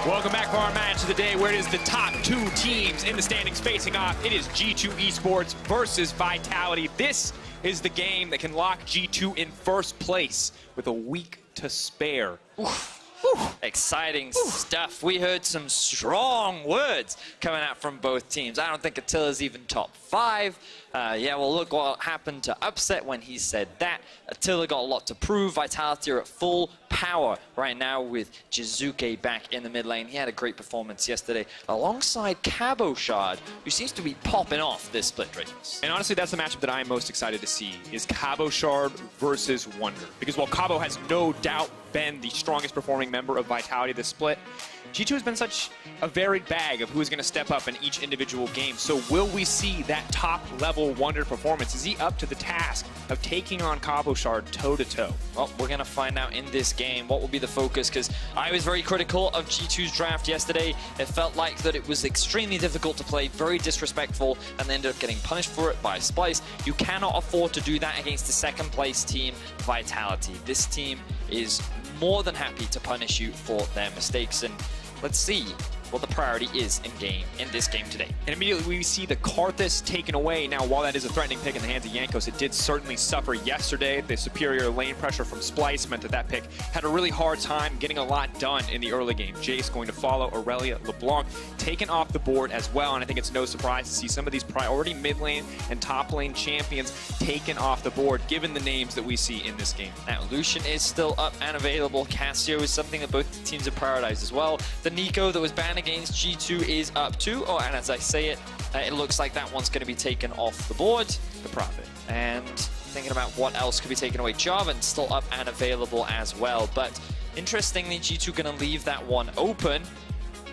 Welcome back for our match of the day, where it is the top two teams in the standings facing off. It is G2 Esports versus Vitality. This is the game that can lock G2 in first place with a week to spare. Oof. Exciting stuff. We heard some strong words coming out from both teams. I don't think Attila's even top 5. Yeah, well, look what happened to Upset when he said that. Attila got a lot to prove. Vitality are at full power right now with Jizuke back in the mid lane. He had a great performance yesterday alongside Cabo Shard, who seems to be popping off this split race. And honestly, that's the matchup that I'm most excited to see, is Cabo Shard versus Wonder. Because while Cabo has no doubt been the strongest performing member of Vitality this split, G2 has been such a varied bag of who is going to step up in each individual game. So will we see that top-level Wonder performance? Is he up to the task of taking on Cabo Shard toe-to-toe? Well, we're going to find out in this game what will be the focus, because I was very critical of G2's draft yesterday. It felt like that it was extremely difficult to play, very disrespectful, and they ended up getting punished for it by Splice. You cannot afford to do that against the second-place team, Vitality. This team is more than happy to punish you for their mistakes, and let's see what the priority is in this game today. And immediately we see the Karthus taken away. Now, while that is a threatening pick in the hands of Jankos, it did certainly suffer yesterday. The superior lane pressure from Splice meant that pick had a really hard time getting a lot done in the early game. Jace going to follow Aurelia LeBlanc taken off the board as well, and I think it's no surprise to see some of these priority mid lane and top lane champions taken off the board, given the names that we see in this game. Now, Lucian is still up and available. Cassio is something that both teams have prioritized as well. The Nico that was banned against G2 is up too. Oh, and as I say it, it looks like that one's going to be taken off the board. The Prophet. And thinking about what else could be taken away. Jarvan's still up and available as well. But interestingly, G2 going to leave that one open.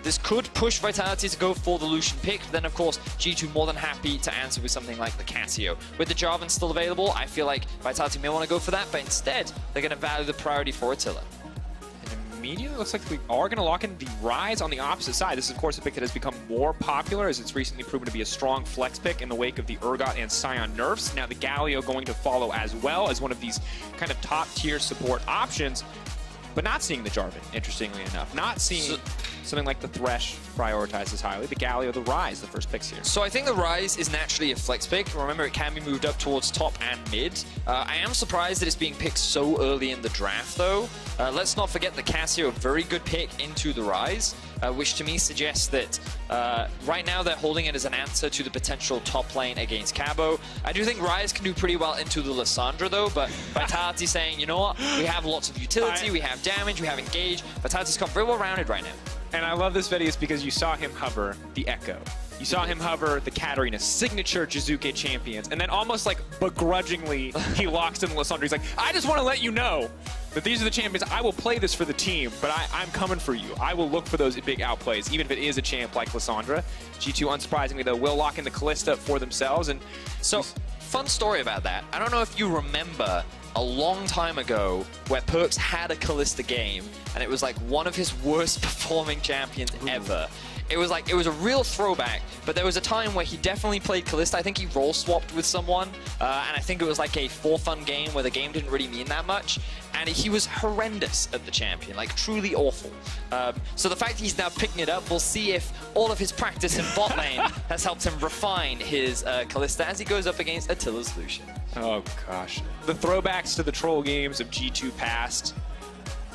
This could push Vitality to go for the Lucian pick. Then, of course, G2 more than happy to answer with something like the Cassio. With the Jarvan still available, I feel like Vitality may want to go for that, but instead, they're going to value the priority for Attila. Immediately looks like we are going to lock in the Rise on the opposite side. This is, of course, a pick that has become more popular as it's recently proven to be a strong flex pick in the wake of the Urgot and Sion nerfs. Now the Galio going to follow as well as one of these kind of top-tier support options, but not seeing the Jarvan, interestingly enough. Not seeing something like the Thresh prioritized as highly. The Galio, the Rise, the first picks here. So I think the Rise is naturally a flex pick. Remember, it can be moved up towards top and mid. I am surprised that it's being picked so early in the draft, though. Let's not forget the Cassio, a very good pick into the Rise, which to me suggests that right now they're holding it as an answer to the potential top lane against Cabo. I do think Rise can do pretty well into the Lissandra, though, but Vitality saying, you know what, we have lots of utility, we have damage, we have engage. Vitality's come very well rounded right now. And I love this video because you saw him hover the Echo. You saw him hover the Katarina, signature Jizuke champions, and then almost like begrudgingly, he locks in the Lissandra. He's like, I just want to let you know that these are the champions. I will play this for the team, but I'm coming for you. I will look for those big outplays, even if it is a champ like Lissandra. G2, unsurprisingly, though, will lock in the Kalista for themselves. And so, fun story about that. I don't know if you remember a long time ago where Perks had a Kalista game, and it was like one of his worst performing champions ever. It was a real throwback, but there was a time where he definitely played Kalista. I think he role swapped with someone, and I think it was like a for-fun game where the game didn't really mean that much, and he was horrendous at the champion, like truly awful. So the fact he's now picking it up, we'll see if all of his practice in bot lane has helped him refine his Kalista as he goes up against Attila's Lucian. Oh gosh. The throwbacks to the troll games of G2 past.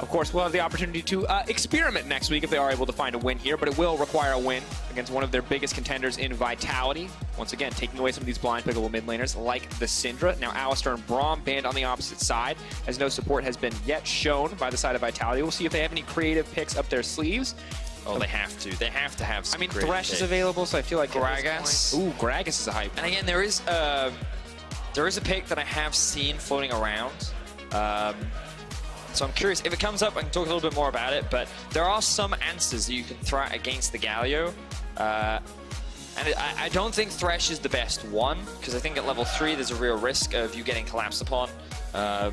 Of course, we'll have the opportunity to experiment next week if they are able to find a win here, but it will require a win against one of their biggest contenders in Vitality. Once again, taking away some of these blind pickable mid laners like the Syndra. Now, Alistar and Braum banned on the opposite side, as no support has been yet shown by the side of Vitality. We'll see if they have any creative picks up their sleeves. Oh, they have to. They have to have some. I mean, Thresh is available, so I feel like Gragas. Ooh, Gragas is a hype. And again, there is a pick that I have seen floating around. So I'm curious, if it comes up, I can talk a little bit more about it, but there are some answers that you can throw against the Galio. And I don't think Thresh is the best one, because I think at level 3 there's a real risk of you getting collapsed upon. But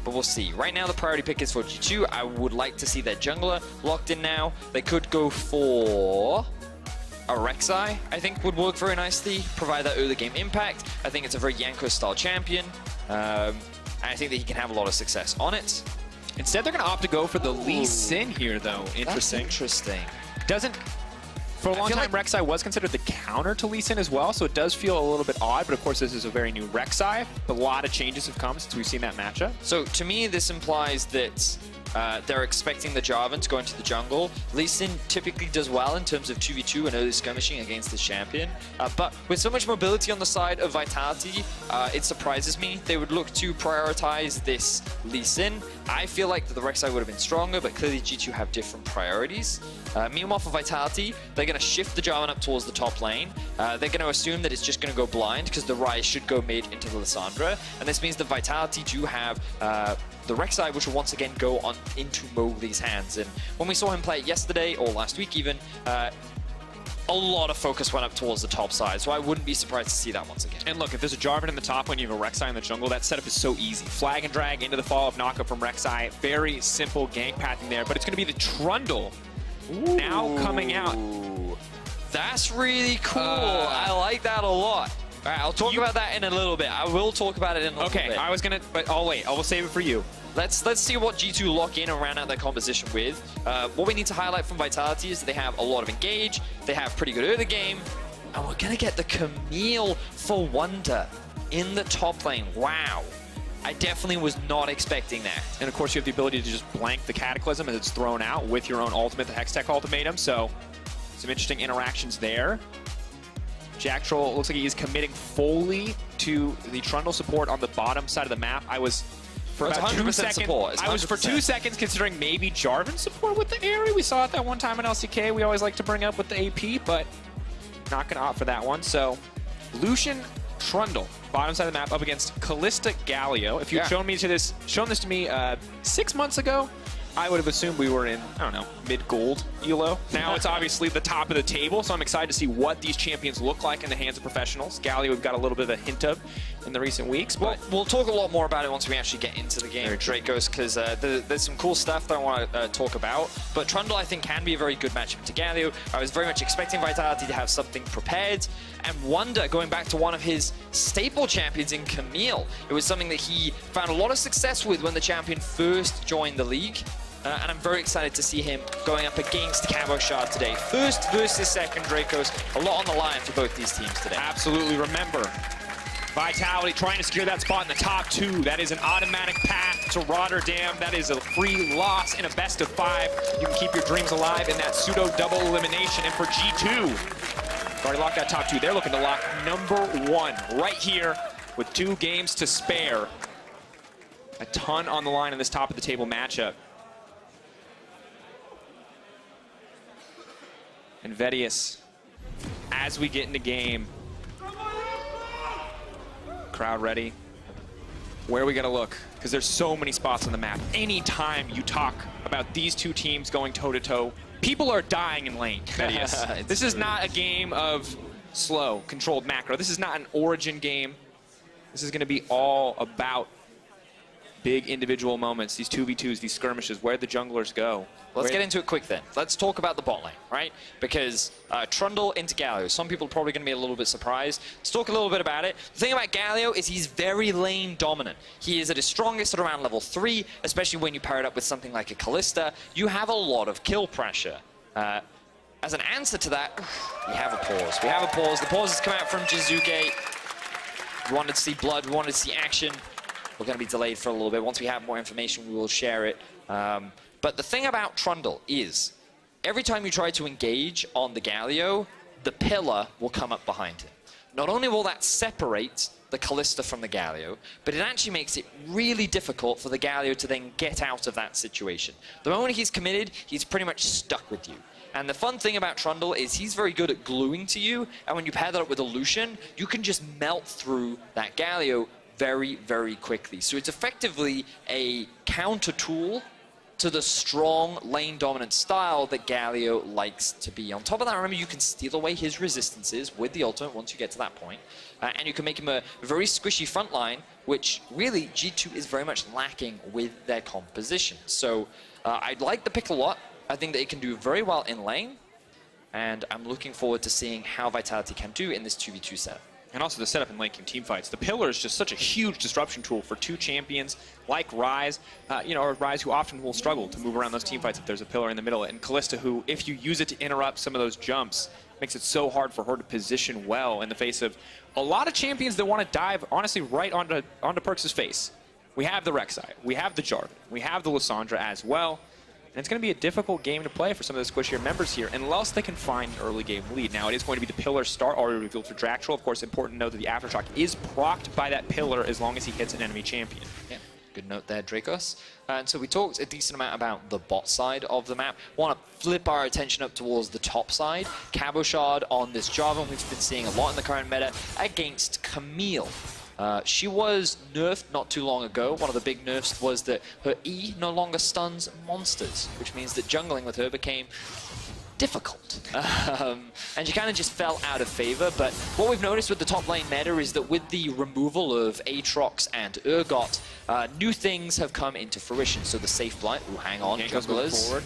we'll see. Right now the priority pick is for G2. I would like to see their jungler locked in now. They could go for a Rek'Sai, I think would work very nicely, provide that early game impact. I think it's a very Jankos style champion. And I think that he can have a lot of success on it. Instead, they're going to opt to go for the Lee Sin here, though. Interesting. That's interesting. Doesn't... For a long time, Rek'Sai was considered the counter to Lee Sin as well, so it does feel a little bit odd, but of course this is a very new Rek'Sai. A lot of changes have come since we've seen that matchup. So to me, this implies that they're expecting the Jarvan to go into the jungle. Lee Sin typically does well in terms of 2v2 and early skirmishing against this champion, but with so much mobility on the side of Vitality, it surprises me. They would look to prioritize this Lee Sin. I feel like the Rek'Sai would have been stronger, but clearly G2 have different priorities. Meanwhile, for Vitality, they're going to shift the Jarvan up towards the top lane. They're going to assume that it's just going to go blind because the Ryze should go mid into the Lissandra, and this means that Vitality do have the Rek'Sai, which will once again go on into Mowgli's hands. And when we saw him play it yesterday, or last week even, a lot of focus went up towards the top side, so I wouldn't be surprised to see that once again. And look, if there's a Jarvan in the top lane, you have a Rek'Sai in the jungle, that setup is so easy. Flag and drag into the follow-up knockup from Rek'Sai. Very simple gank pathing there, but it's going to be the Trundle now coming out. That's really cool. I like that a lot. All right, I'll talk about that in a little bit. I will talk about it in a little bit. Okay, I was going to, but I'll wait. I will save it for you. Let's see what G2 lock in and round out their composition with. What we need to highlight from Vitality is that they have a lot of engage, they have pretty good early game, and we're going to get the Camille for Wonder in the top lane. Wow. I definitely was not expecting that. And of course, you have the ability to just blank the Cataclysm as it's thrown out with your own ultimate, the Hextech Ultimatum, so some interesting interactions there. Jack Troll looks like he is committing fully to the Trundle support on the bottom side of the map. I was for about 2 seconds. Support. I was for 2 seconds considering maybe Jarvan support with the Aerie. We saw it that one time in LCK. We always like to bring up with the AP, but not going to opt for that one. So Lucian Trundle, bottom side of the map, up against Kalista Galio. If you'd shown this to me 6 months ago, I would have assumed we were in, I don't know, mid-gold ELO. Now it's obviously the top of the table, so I'm excited to see what these champions look like in the hands of professionals. Galio we've got a little bit of a hint of in the recent weeks, but we'll talk a lot more about it once we actually get into the game, Dracos, because there's some cool stuff that I want to talk about. But Trundle, I think, can be a very good matchup to Galio. I was very much expecting Vitality to have something prepared, and Wonder going back to one of his staple champions in Camille. It was something that he found a lot of success with when the champion first joined the league. And I'm very excited to see him going up against Cabo Shard today. First versus second, Dracos. A lot on the line for both these teams today. Absolutely. Remember, Vitality trying to secure that spot in the top 2. That is an automatic path to Rotterdam. That is a free loss in a best of 5. You can keep your dreams alive in that pseudo double elimination. And for G2, already locked that top 2. They're looking to lock number 1 right here with 2 games to spare. A ton on the line in this top of the table matchup. And Vedius, as we get into game, crowd ready. Where are we gonna look? Because there's so many spots on the map. Anytime you talk about these two teams going toe-to-toe, people are dying in lane, Vedius. This is not a game of slow, controlled macro. This is not an Origin game. This is gonna be all about big individual moments, these 2v2s, these skirmishes, where the junglers go. Let's get into it quick then. Let's talk about the bot lane, right? Because Trundle into Galio. Some people are probably going to be a little bit surprised. Let's talk a little bit about it. The thing about Galio is he's very lane dominant. He is at his strongest at around level 3, especially when you pair it up with something like a Kalista. You have a lot of kill pressure. As an answer to that, we have a pause. We have a pause. The pause has come out from Jizuke. We wanted to see blood. We wanted to see action. We're going to be delayed for a little bit. Once we have more information, we will share it. But the thing about Trundle is, every time you try to engage on the Galio, the pillar will come up behind him. Not only will that separate the Kalista from the Galio, but it actually makes it really difficult for the Galio to then get out of that situation. The moment he's committed, he's pretty much stuck with you. And the fun thing about Trundle is he's very good at gluing to you, and when you pair that up with a Lucian, you can just melt through that Galio very, very quickly. So it's effectively a counter tool to the strong lane dominant style that Galio likes to be. On top of that, remember, you can steal away his resistances with the ultimate once you get to that point. And you can make him a very squishy front line, which really G2 is very much lacking with their composition. So I like the pick a lot. I think that it can do very well in lane. And I'm looking forward to seeing how Vitality can do in this 2v2 set. And also the setup in late game team fights. The pillar is just such a huge disruption tool for two champions like Ryze, or Ryze who often will struggle to move around those team fights if there's a pillar in the middle. And Kalista who, if you use it to interrupt some of those jumps, makes it so hard for her to position well in the face of a lot of champions that want to dive, honestly, right onto Perkz' face. We have the Rek'Sai, we have the Jarvan, we have the Lissandra as well. And it's going to be a difficult game to play for some of the squishier members here, unless they can find an early game lead. Now, it is going to be the pillar start already revealed for Dractral. Of course, important to note that the Aftershock is procced by that pillar as long as he hits an enemy champion. Yeah, good note there, Dracos. And so we talked a decent amount about the bot side of the map. Want to flip our attention up towards the top side. Cabochard on this Jarvan, we've been seeing a lot in the current meta, against Camille. She was nerfed not too long ago. One of the big nerfs was that her E no longer stuns monsters, which means that jungling with her became difficult. And she kind of just fell out of favor. But what we've noticed with the top lane meta is that with the removal of Aatrox and Urgot, new things have come into fruition. So the safe blight, ooh, hang on, junglers.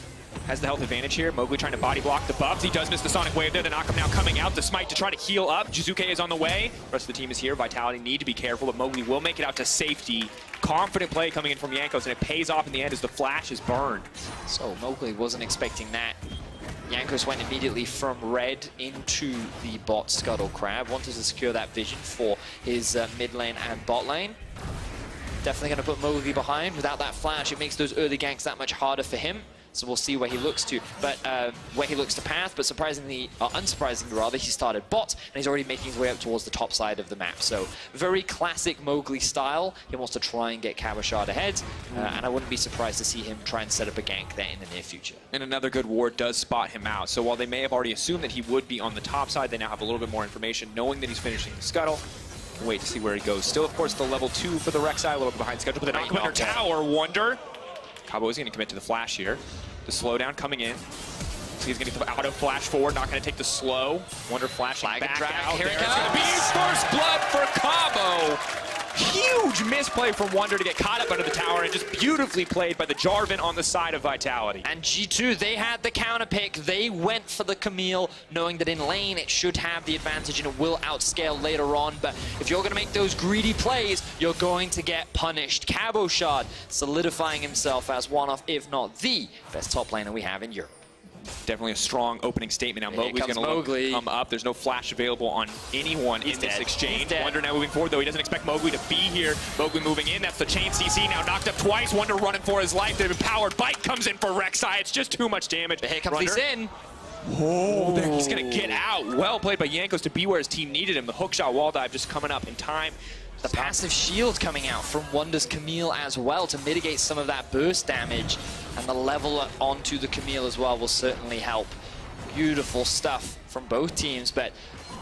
Has the health advantage here. Mowgli trying to body block the buffs. He does miss the Sonic Wave there. The Knockup now coming out. The Smite to try to heal up. Jizuke is on the way. The rest of the team is here. Vitality need to be careful, but Mowgli will make it out to safety. Confident play coming in from Jankos, and it pays off in the end as the flash is burned. So Mowgli wasn't expecting that. Jankos went immediately from red into the bot Scuttle Crab. Wanted to secure that vision for his mid lane and bot lane. Definitely going to put Mowgli behind. Without that flash, it makes those early ganks that much harder for him. So we'll see where he looks to, but where he looks to path. But surprisingly, or unsurprisingly rather, he started bot, and he's already making his way up towards the top side of the map. So very classic Mowgli style. He wants to try and get Cabochard ahead, and I wouldn't be surprised to see him try and set up a gank there in the near future. And another good ward does spot him out. So while they may have already assumed that he would be on the top side, they now have a little bit more information, knowing that he's finishing the Scuttle. Can wait to see where he goes. Still, of course, the level 2 for the Rek'Sai, a little bit behind schedule, but the Knockup under tower, Wonder. Cabo is going to commit to the flash here. The slowdown coming in. So he's going to auto flash forward, not going to take the slow. Wonder flashing back out. Here there. it It's going to be first blood for Cabo. Huge misplay from Wonder to get caught up under the tower, and just beautifully played by the Jarvan on the side of Vitality. And G2, they had the counter pick. They went for the Camille, knowing that in lane it should have the advantage and it will outscale later on. But if you're going to make those greedy plays, you're going to get punished. Cabochard solidifying himself as one of, if not the best top laner we have in Europe. Definitely a strong opening statement. Now Mowgli's going to come up. There's no flash available on anyone in this exchange. Wonder now moving forward, though. He doesn't expect Mowgli to be here. Mowgli moving in. That's the chain CC now knocked up twice. Wonder running for his life. The empowered bite comes in for Rek'Sai. It's just too much damage. But here comes Lee Sin. Oh, there he's going to get out. Well played by Jankos to be where his team needed him. The hookshot wall dive just coming up in time. The passive shield coming out from Wonder's Camille as well to mitigate some of that burst damage. And the level onto the Camille as well will certainly help. Beautiful stuff from both teams, but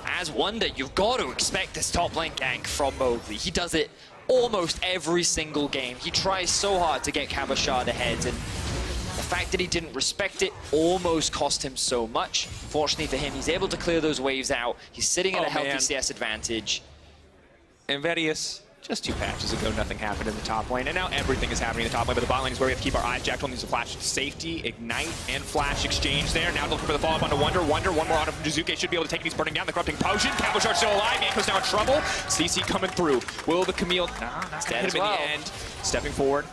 as Wonder, you've got to expect this top lane gank from Mowgli. He does it almost every single game. He tries so hard to get Cabochard ahead, and the fact that he didn't respect it almost cost him so much. Fortunately for him, he's able to clear those waves out. He's sitting at a healthy CS advantage. And Vedius, just 2 patches ago, nothing happened in the top lane, and now everything is happening in the top lane, but the bot lane is where we have to keep our eyes jacked on. These flash safety, ignite, and flash exchange there. Now looking for the follow-up onto Wonder. Wonder, one more auto from Jizuke, should be able to take it. He's burning down the corrupting potion. Cabochard still alive. Jankos now in trouble. CC coming through. Will the Camille, not gonna hit him in the end. Stepping forward.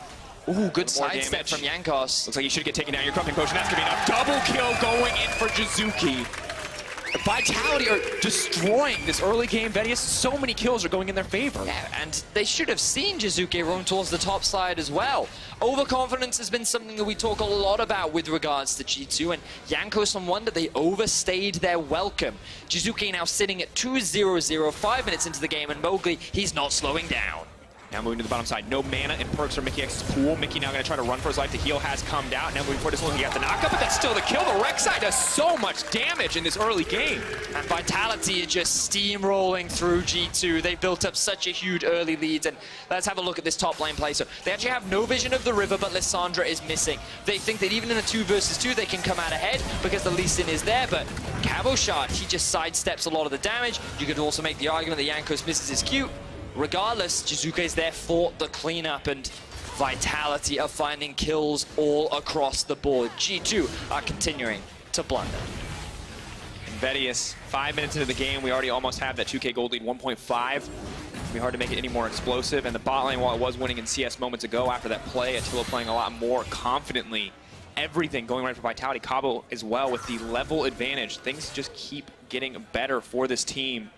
Ooh, good sidestep from Jankos. Looks like he should get taken down. Your corrupting potion, that's gonna be enough. Double kill going in for Jizuke. Vitality are destroying this early game. Vedius, so many kills are going in their favor. Yeah, and they should have seen Jizuke roam towards the top side as well. Overconfidence has been something that we talk a lot about with regards to G2, and Jankos and Wonder, they overstayed their welcome. Jizuke now sitting at 2-0-0, 5 minutes into the game, and Mowgli, he's not slowing down. Now moving to the bottom side, no mana and perks from Mickey X's pool. Mickey now going to try to run for his life. The heal has come down. Now moving forward, this one, he got the knockup, but that's still the kill. The Rek'Sai does so much damage in this early game. And Vitality is just steamrolling through G2. They built up such a huge early lead, and let's have a look at this top lane play. So they actually have no vision of the river, but Lissandra is missing. They think that even in a 2 versus 2, they can come out ahead because the Lee Sin is there, but Cabochard, he just sidesteps a lot of the damage. You could also make the argument that Jankos misses his Q. Regardless, Jizuke's there for the cleanup, and Vitality are finding kills all across the board. G2 are continuing to blunder. Vedius, 5 minutes into the game, we already almost have that 2K gold lead, 1.5. It'd be hard to make it any more explosive. And the bot lane, while it was winning in CS moments ago after that play, Attila playing a lot more confidently. Everything going right for Vitality. Cabo as well with the level advantage. Things just keep getting better for this team.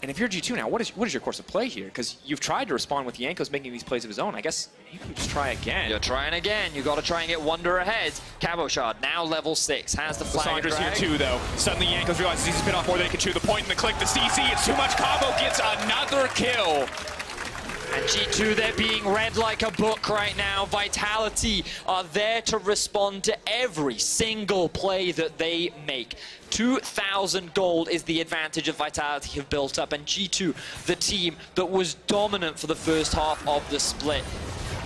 And if you're G2 now, what is your course of play here? Because you've tried to respond with Jankos making these plays of his own. I guess you can just try again. You're trying again. You got to try and get Wonder ahead. Cabo Shard now level 6 has the flag. Sandra's here too, though. Suddenly Jankos realizes he's been off more than he can chew. The point and the click, the CC. It's too much. Cabo gets another kill. And G2, they're being read like a book right now. Vitality are there to respond to every single play that they make. 2,000 gold is the advantage that Vitality have built up, and G2, the team that was dominant for the first half of the split.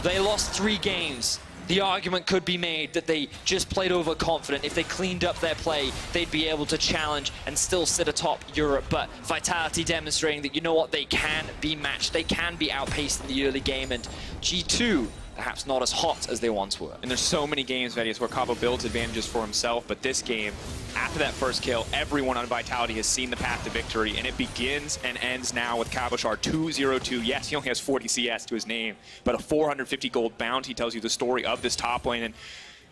They lost 3 games. The argument could be made that they just played overconfident. If they cleaned up their play, they'd be able to challenge and still sit atop Europe. But Vitality demonstrating that, you know what, they can be matched. They can be outpaced in the early game, and G2 perhaps not as hot as they once were. And there's so many games, Vedius, where Cabo builds advantages for himself, but this game, after that first kill, everyone on Vitality has seen the path to victory, and it begins and ends now with Cabo Shard 2-0-2. Yes, he only has 40 CS to his name, but a 450 gold bounty tells you the story of this top lane. And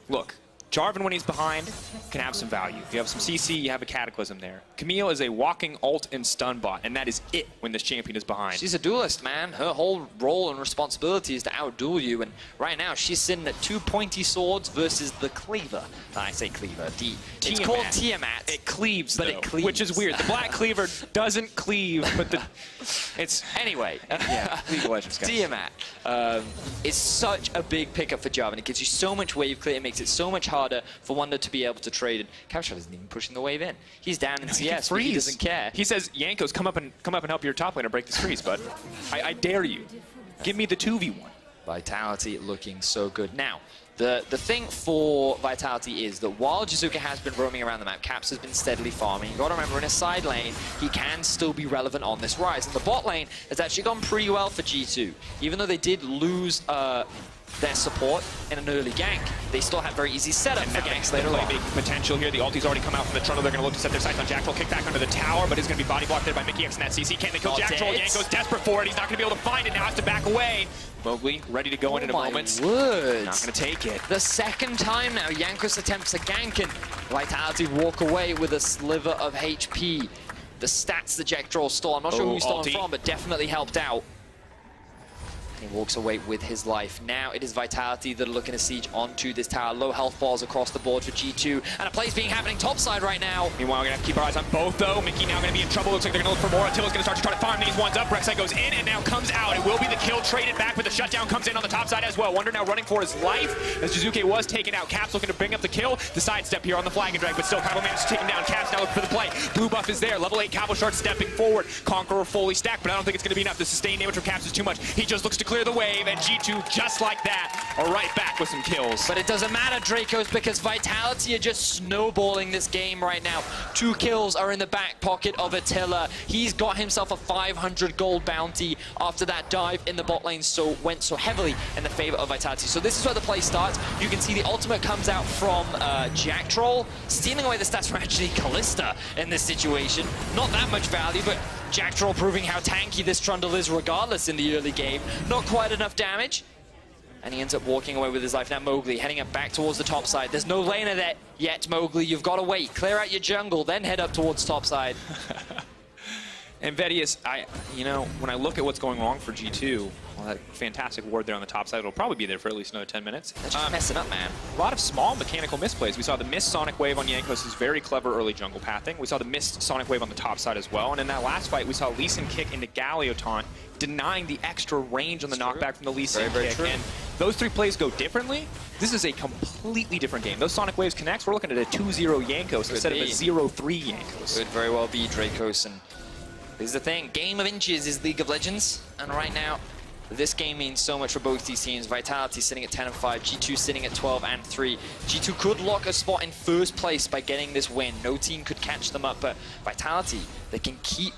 look, Jarvan, when he's behind, can have some value. If you have some CC, you have a Cataclysm there. Camille is a walking ult and stun bot, and that is it when this champion is behind. She's a duelist, man. Her whole role and responsibility is to outduel you, and right now she's sitting at 2 pointy swords versus the Cleaver. I say Cleaver. It's called Tiamat. It cleaves, but though, it cleaves. which is weird. The Black Cleaver doesn't cleave, but it's... Anyway, yeah, League of Legends, guys. Tiamat is such a big pickup for Jarvan. It gives you so much wave clear. It makes it so much harder for Wonder to be able to trade. And Capshot isn't even pushing the wave in. He's down in CS, but he doesn't care. He says, Jankos, come up and help your top laner break this freeze, bud. I dare you. Give me the 2v1. Vitality looking so good. Now, the thing for Vitality is that while Jizuka has been roaming around the map, Caps has been steadily farming. You got to remember, in a side lane, he can still be relevant on this rise. And the bot lane has actually gone pretty well for G2. Even though they did lose their support in an early gank, they still have very easy setup for ganks later on. Big potential here. The ulti's already come out from the trundle. They're going to look to set their sights on Jackal. Kick back under the tower, but it's going to be body blocked there by Mickey X and that CC. Can they kill Jackal? Yanko's desperate for it. He's not going to be able to find it now. Has to back away. Mowgli ready to go in a moment. Word. Not going to take it. The second time now, Jankos attempts a gank, and Vitality walk away with a sliver of HP. The stats that Jack Draw stole, I'm not sure who he stole from, but definitely helped out. He walks away with his life. Now it is Vitality that are looking to siege onto this tower. Low health balls across the board for G2. And a play's being happening topside right now. Meanwhile, we're going to have to keep our eyes on both, though. Mickey now going to be in trouble. Looks like they're going to look for more. Attila's going to start to try to farm these ones up. Rek'Sai goes in and now comes out. It will be the kill traded back, but the shutdown comes in on the top side as well. Wonder now running for his life as Jizuke was taken out. Caps looking to bring up the kill. The sidestep here on the flag and drag, but still Cabo manages to take him down. Caps now looking for the play. Blue buff is there. Level 8 Cabo Shard stepping forward. Conqueror fully stacked, but I don't think it's going to be enough. The sustained damage from Caps is too much. He just looks to clear the wave, and G2, just like that, are right back with some kills. But it doesn't matter, Dracos, because Vitality are just snowballing this game right now. 2 kills are in the back pocket of Attila. He's got himself a 500 gold bounty after that dive in the bot lane, so went so heavily in the favor of Vitality. So this is where the play starts. You can see the ultimate comes out from Jack Troll, stealing away the stats from actually Kalista in this situation. Not that much value, but Jack Troll proving how tanky this Trundle is regardless in the early game. Not quite enough damage. And he ends up walking away with his life. Now Mowgli heading up back towards the top side. There's no laner there yet, Mowgli. You've got to wait. Clear out your jungle, then head up towards top side. And Vedius, you know, when I look at what's going wrong for G2, well, that fantastic ward there on the top side will probably be there for at least another 10 minutes. They're just messing up, man. A lot of small mechanical misplays. We saw the missed Sonic Wave on Jankos' very clever early jungle pathing. We saw the missed Sonic Wave on the top side as well. And in that last fight, we saw Lee Sin kick into Galio taunt, denying the extra range on the knockback from the Lee Sin kick. And those 3 plays go differently. This is a completely different game. Those Sonic Waves connects, we're looking at a 2-0 Jankos instead of a 0-3 Jankos. Could very well be Dracos. And this is the thing. Game of inches is League of Legends. And right now, this game means so much for both these teams. Vitality sitting at 10 and 5, G2 sitting at 12 and 3. G2 could lock a spot in first place by getting this win. No team could catch them up, but Vitality, they can keep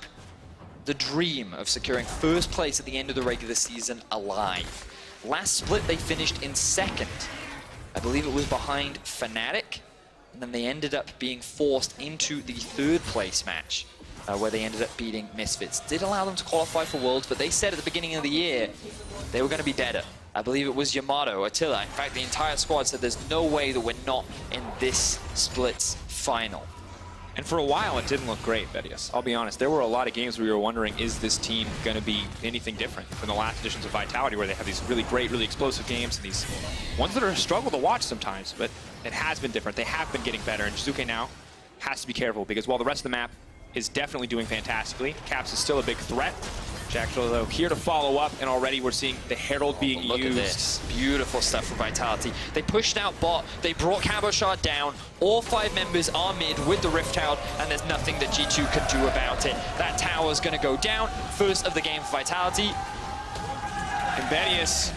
the dream of securing first place at the end of the regular season alive. Last split, they finished in second. I believe it was behind Fnatic. and then they ended up being forced into the third place match, where they ended up beating Misfits. Did allow them to qualify for Worlds, but they said at the beginning of the year they were going to be better. I believe it was Yamato, Attila. In fact, the entire squad said there's no way that we're not in this Splits final. And for a while, it didn't look great, Vedius. I'll be honest. There were a lot of games where we were wondering, is this team going to be anything different from the last editions of Vitality, where they have these really great, really explosive games, and these ones that are a struggle to watch sometimes, but it has been different. They have been getting better, and Jizuke now has to be careful, because while the rest of the map is definitely doing fantastically, Caps is still a big threat. Jackal, though, here to follow up, and already we're seeing the Herald being used. Look at this. Beautiful stuff from Vitality. They pushed out bot, they brought Cabochard down. All 5 members are mid with the Rift out, and there's nothing that G2 can do about it. That tower's going to go down. First of the game for Vitality. And Vedius,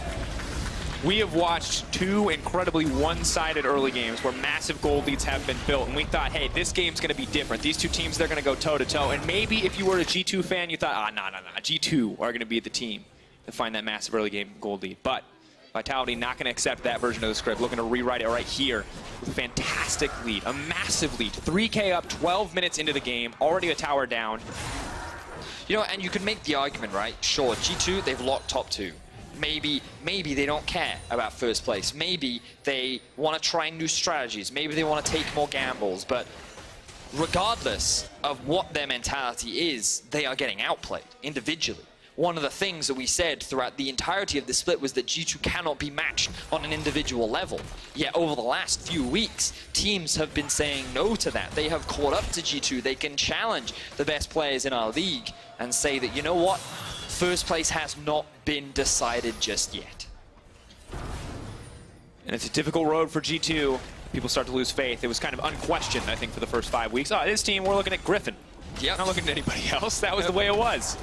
we have watched 2 incredibly one-sided early games where massive gold leads have been built, and we thought, hey, this game's going to be different. These 2 teams, they're going to go toe-to-toe, and maybe if you were a G2 fan, you thought, no, G2 are going to be the team to find that massive early game gold lead. But Vitality not going to accept that version of the script, looking to rewrite it right here with a fantastic lead, a massive lead. 3K up, 12 minutes into the game, already a tower down. You know, and you could make the argument, right? Sure, G2, they've locked top 2. Maybe they don't care about first place. Maybe they want to try new strategies. Maybe they want to take more gambles. But regardless of what their mentality is, they are getting outplayed individually. One of the things that we said throughout the entirety of the split was that G2 cannot be matched on an individual level. Yet over the last few weeks, teams have been saying no to that. They have caught up to G2. They can challenge the best players in our league and say that, you know what? First place has not been decided just yet. And it's a difficult road for G2. People start to lose faith. It was kind of unquestioned, I think, for the first 5 weeks. Oh, this team, we're looking at Griffin. Yep. Not looking at anybody else. That was the way it was.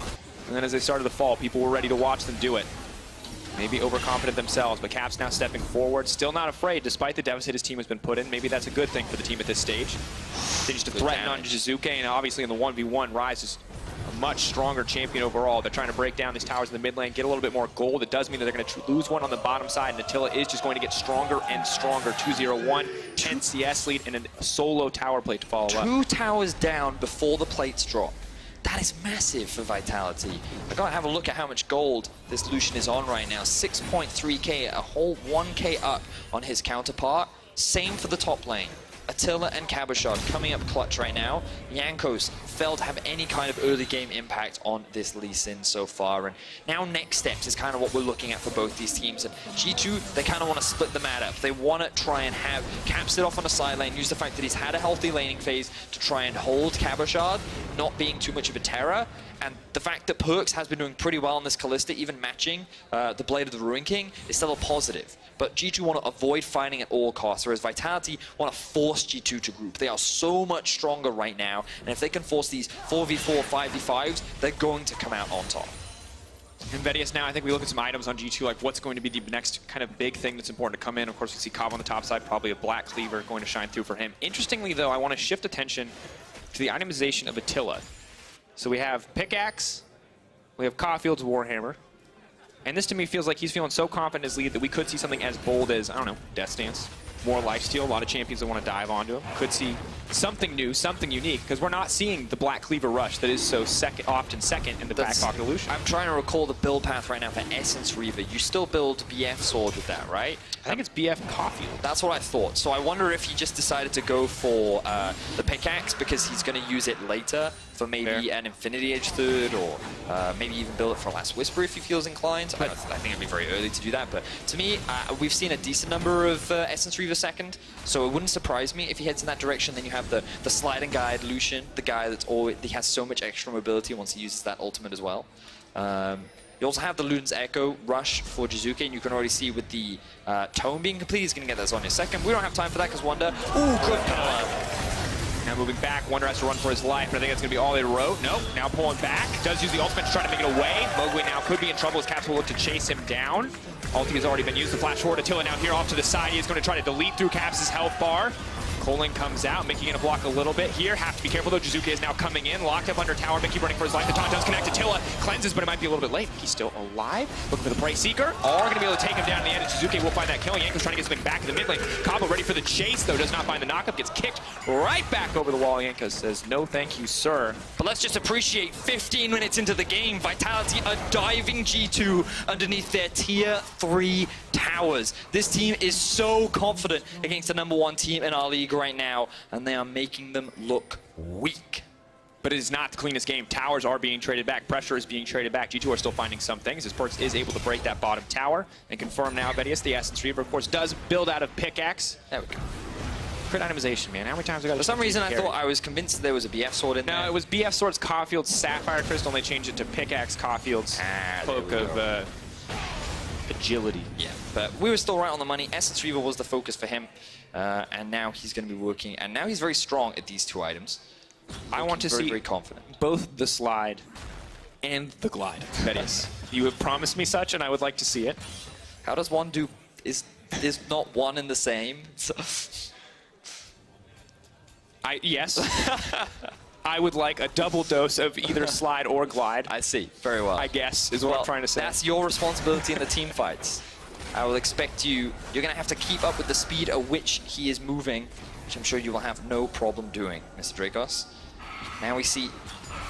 And then as they started to fall, people were ready to watch them do it. Maybe overconfident themselves, but Caps now stepping forward. Still not afraid, despite the deficit his team has been put in. Maybe that's a good thing for the team at this stage. Continues to threaten on Jizuke, and obviously in the 1v1, Rise is a much stronger champion overall. They're trying to break down these towers in the mid lane, get a little bit more gold. It does mean that they're going to lose one on the bottom side, and Attila is just going to get stronger and stronger. 2-0-1, 10 CS lead, and a solo tower plate to follow up. 2 towers down before the plates drop. That is massive for Vitality. I gotta have a look at how much gold this Lucian is on right now. 6.3k, a whole 1k up on his counterpart. Same for the top lane. Attila and Cabochard coming up clutch right now. Jankos failed to have any kind of early game impact on this Lee Sin so far. And now next steps is kind of what we're looking at for both these teams. And G2, they kind of want to split the mat up. They want to try and have Cap sit off on a side lane, use the fact that he's had a healthy laning phase to try and hold Cabochard, not being too much of a terror. And the fact that Perkz has been doing pretty well on this Kalista, even matching the Blade of the Ruin King, is still a positive. But G2 want to avoid fighting at all costs, whereas Vitality want to force G2 to group. They are so much stronger right now, and if they can force these 4v4, 5v5s, they're going to come out on top. In Vedius now, I think we look at some items on G2, like what's going to be the next kind of big thing that's important to come in. Of course, we see Cobb on the top side, probably a Black Cleaver going to shine through for him. Interestingly, though, I want to shift attention to the itemization of Attila. So we have Pickaxe, we have Caulfield's Warhammer, and this to me feels like he's feeling so confident in his lead that we could see something as bold as, I don't know, Death Stance, more lifesteal, a lot of champions that want to dive onto him. Could see something new, something unique, because we're not seeing the Black Cleaver rush that is so often second in the back pocket of Lucian. I'm trying to recall the build path right now for Essence Reaver. You still build BF Sword with that, right? I think it's BF Caulfield. That's what I thought. So I wonder if he just decided to go for the Pickaxe because he's going to use it later for maybe an Infinity Edge third, or maybe even build it for Last Whisper if he feels inclined. I think it'd be very early to do that, but to me, we've seen a decent number of Essence Reaver second, so it wouldn't surprise me if he heads in that direction. Then you have the sliding guide Lucian, the guy that's always, he has so much extra mobility once he uses that ultimate as well. You also have the Luden's Echo rush for Jizuke, and you can already see with the tome being complete, he's going to get that Zhonya second. We don't have time for that because Wonder, good power. Now moving back, Wonder has to run for his life, but I think it's going to be all they wrote. Nope, now pulling back. Does use the ultimate to try to make it away. Mowgli now could be in trouble as Caps will look to chase him down. Ulti has already been used. The flash forward. Attila now here off to the side. He is going to try to delete through Caps' health bar. Colin comes out, Mickey gonna block a little bit here. Have to be careful though. Jizuke is now coming in, locked up under tower. Mickey running for his life. The taunt does connect. Attila cleanses, but it might be a little bit late. He's still alive. Looking for the Prey Seeker. Are gonna be able to take him down in the end. And Jizuke will find that kill. Yanko's trying to get something back in the mid lane. Cabo ready for the chase though. Does not find the knockup. Gets kicked right back over the wall. Yanko says, no thank you, sir. But let's just appreciate 15 minutes into the game, Vitality are diving G2 underneath their tier 3 towers. This team is so confident against the #1 team in our league right now, and they are making them look weak. But it is not the cleanest game. Towers are being traded back. Pressure is being traded back. G2 are still finding some things. Esports is able to break that bottom tower and confirm now Vedius, the Essence Reaver, of course, does build out of pickaxe. There we go. Crit itemization, man. How many times I got? For some reason, I thought I was convinced there was a BF sword in there. No, it was BF Swords, Caulfield's Sapphire Crystal, and they changed it to Pickaxe Caulfield's Cloak of Agility. Yeah, but we were still right on the money. Essence Reaver was the focus for him, and now he's going to be working, and now he's very strong at these 2 items. I want to see very confident. both the slide and the glide. Vedius, you have promised me such, and I would like to see it. How does one do? Is not one in the same? So Yes. I would like a double dose of either slide or glide. I see. Very well. I guess is what I'm trying to say. That's your responsibility in the team fights. I will expect you're going to have to keep up with the speed at which he is moving, which I'm sure you will have no problem doing, Mr. Dracos. Now we see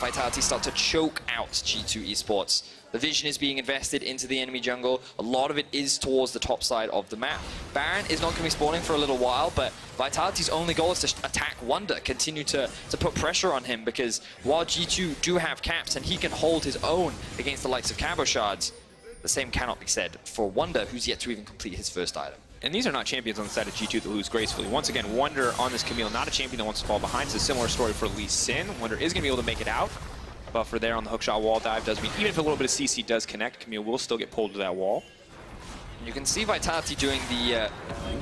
Vitality start to choke out G2 Esports. The vision is being invested into the enemy jungle. A lot of it is towards the top side of the map. Baron is not going to be spawning for a little while, but Vitality's only goal is to attack Wonder, continue to put pressure on him, because while G2 do have caps and he can hold his own against the likes of Cabo Shards, the same cannot be said for Wonder, who's yet to even complete his first item. And these are not champions on the side of G2 that lose gracefully. Once again, Wonder on this Camille, not a champion that wants to fall behind. It's a similar story for Lee Sin. Wonder is going to be able to make it out. Buffer there on the hookshot wall dive does mean, even if a little bit of CC does connect, Camille will still get pulled to that wall. You can see Vitality doing the...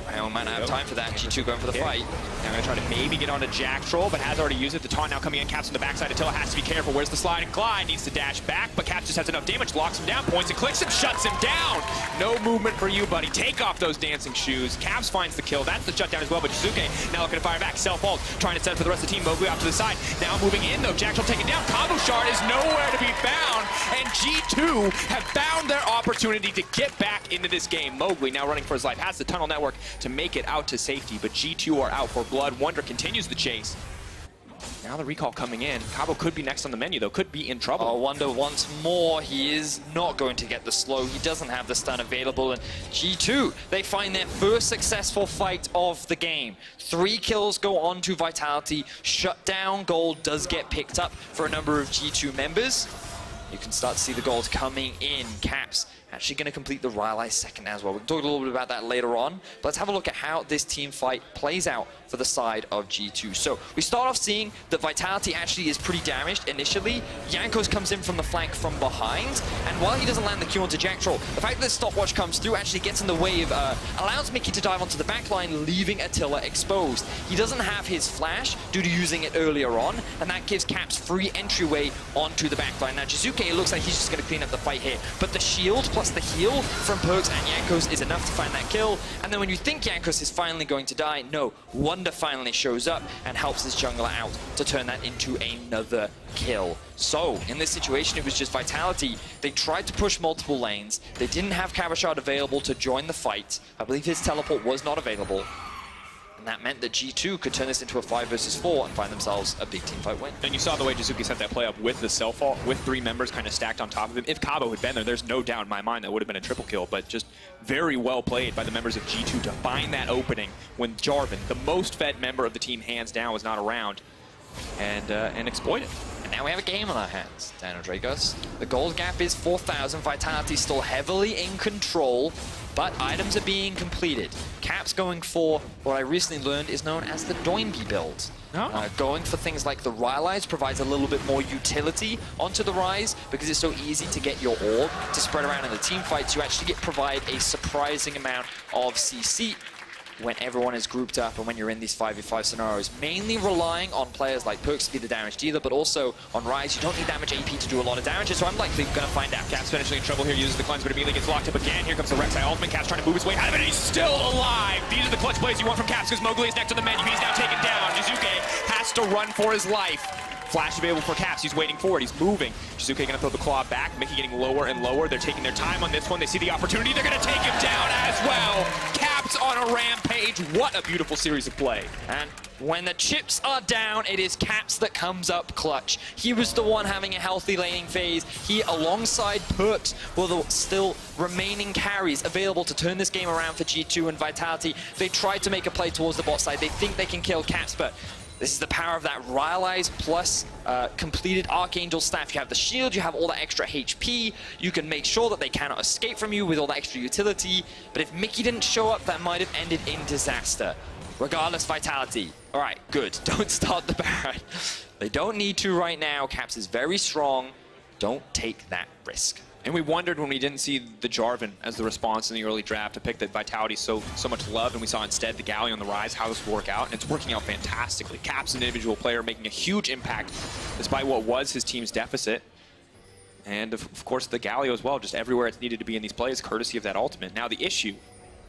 I might not have time for that. G2 going for the fight. Now going to try to maybe get onto Jack Troll, but has already used it. The taunt now coming in. Caps on the backside. Attila has to be careful. Where's the slide and glide? Needs to dash back, but Caps just has enough damage. Locks him down, points and clicks him, shuts him down. No movement for you, buddy. Take off those dancing shoes. Caps finds the kill. That's the shutdown as well, but Jizuke now looking to fire back. Self-ult, trying to set up for the rest of the team. Mowgli off to the side. Now moving in, though. Jack Troll taken down. Cabo Shard is nowhere to be found, and G2 have found their opportunity to get back into this game. Mowgli now running for his life, has the tunnel network to make it out to safety, but G2 are out for blood. Wonder continues the chase. Now the recall coming in. Cabo could be next on the menu, though. Could be in trouble. Oh, Wonder once more. He is not going to get the slow. He doesn't have the stun available. And G2, they find their first successful fight of the game. 3 kills go on to Vitality. Shutdown gold does get picked up for a number of G2 members. You can start to see the gold coming in. Caps actually going to complete the Rylai second as well. We can talk a little bit about that later on, but let's have a look at how this team fight plays out for the side of G2. So we start off seeing that Vitality actually is pretty damaged initially. Jankos comes in from the flank from behind, and while he doesn't land the Q onto Jack Troll, the fact that this stopwatch comes through actually gets in the way of, allows Mickey to dive onto the back line, leaving Attila exposed. He doesn't have his flash due to using it earlier on, and that gives Caps free entryway onto the back line. Now Jizuke, it looks like he's just going to clean up the fight here, but the shield plus the heal from Perks and Jankos is enough to find that kill. And then when you think Jankos is finally going to die, no, Wonder finally shows up and helps his jungler out to turn that into another kill. So in this situation, it was just Vitality. They tried to push multiple lanes. They didn't have Cabashard available to join the fight. I believe his teleport was not available. And that meant that G2 could turn this into a 5 versus 4 and find themselves a big team fight win. And you saw the way Jizuke set that play up with the self-ult, with 3 members kind of stacked on top of him. If Cabo had been there, there's no doubt in my mind that would have been a triple kill, but just very well played by the members of G2 to find that opening when Jarvan, the most fed member of the team hands down, was not around, and exploit it. And now we have a game on our hands, Daniel Dracos. The gold gap is 4,000. Vitality still heavily in control, but items are being completed. Caps going for what I recently learned is known as the Doinby build. Going for things like the Rylai's provides a little bit more utility onto the Rise because it's so easy to get your orb to spread around in the team fights. You actually provide a surprising amount of CC. when everyone is grouped up and when you're in these 5v5 scenarios, mainly relying on players like Perks to be the damage dealer, but also on Rise. You don't need that much AP to do a lot of damage, so I'm likely going to find out. Caps finishing in trouble here, uses the cleanse, but immediately gets locked up again. Here comes the Rek'Sai ultimate. Caps trying to move his way out of it, and he's still alive. These are the clutch plays you want from Caps, because Mowgli is next on the menu. He's now taken down. Jizuke has to run for his life. Flash available for Caps. He's waiting for it. He's moving. Jizuke going to throw the claw back. Mickey getting lower and lower. They're taking their time on this one. They see the opportunity. They're going to take him down as well. Caps on a rampage. What a beautiful series of play. And when the chips are down, it is Caps that comes up clutch. He was the one having a healthy laning phase. He, alongside Perks, were the still remaining carries available to turn this game around for G2 and Vitality. They tried to make a play towards the bot side. They think they can kill Caps, but this is the power of that Rylai's plus completed Archangel staff. You have the shield, you have all that extra HP, you can make sure that they cannot escape from you with all that extra utility, but if Mickey didn't show up, that might have ended in disaster. Regardless, Vitality. All right, good. Don't start the Baron. They don't need to right now. Caps is very strong. Don't take that risk. And we wondered when we didn't see the Jarvan as the response in the early draft to pick that Vitality so much loved, and we saw instead the Galleon on the rise, how this would work out, and it's working out fantastically. Caps, an individual player, making a huge impact despite what was his team's deficit. And of course the Galio as well, just everywhere it's needed to be in these plays, courtesy of that ultimate. Now the issue,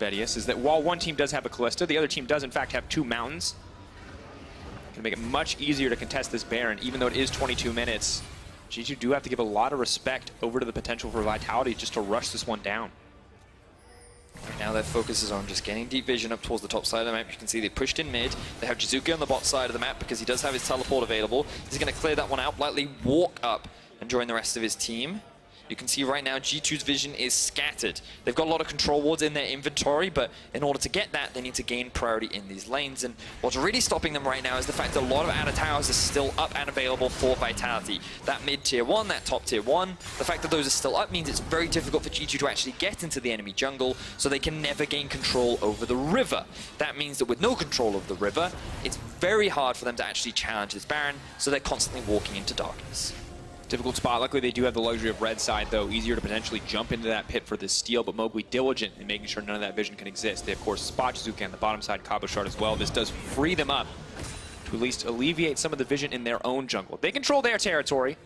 Vedius, is that while one team does have a Kalista, the other team does in fact have 2 mountains. Gonna make it much easier to contest this Baron, even though it is 22 minutes. G2 do have to give a lot of respect over to the potential for Vitality just to rush this one down. Right now their focus is on just getting deep vision up towards the top side of the map. You can see they pushed in mid. They have Jizuke on the bot side of the map because he does have his teleport available. He's going to clear that one out, lightly walk up and join the rest of his team. You can see right now G2's vision is scattered. They've got a lot of control wards in their inventory, but in order to get that, they need to gain priority in these lanes. And what's really stopping them right now is the fact that a lot of outer towers are still up and available for Vitality. That mid tier 1, that top tier 1, the fact that those are still up means it's very difficult for G2 to actually get into the enemy jungle, so they can never gain control over the river. That means that with no control of the river, it's very hard for them to actually challenge this Baron, so they're constantly walking into darkness. Difficult spot. Luckily, they do have the luxury of red side, though. Easier to potentially jump into that pit for this steal, but Mowgli diligent in making sure none of that vision can exist. They, of course, spot Jizuke on the bottom side, Cabo Shard as well. This does free them up to at least alleviate some of the vision in their own jungle. They control their territory,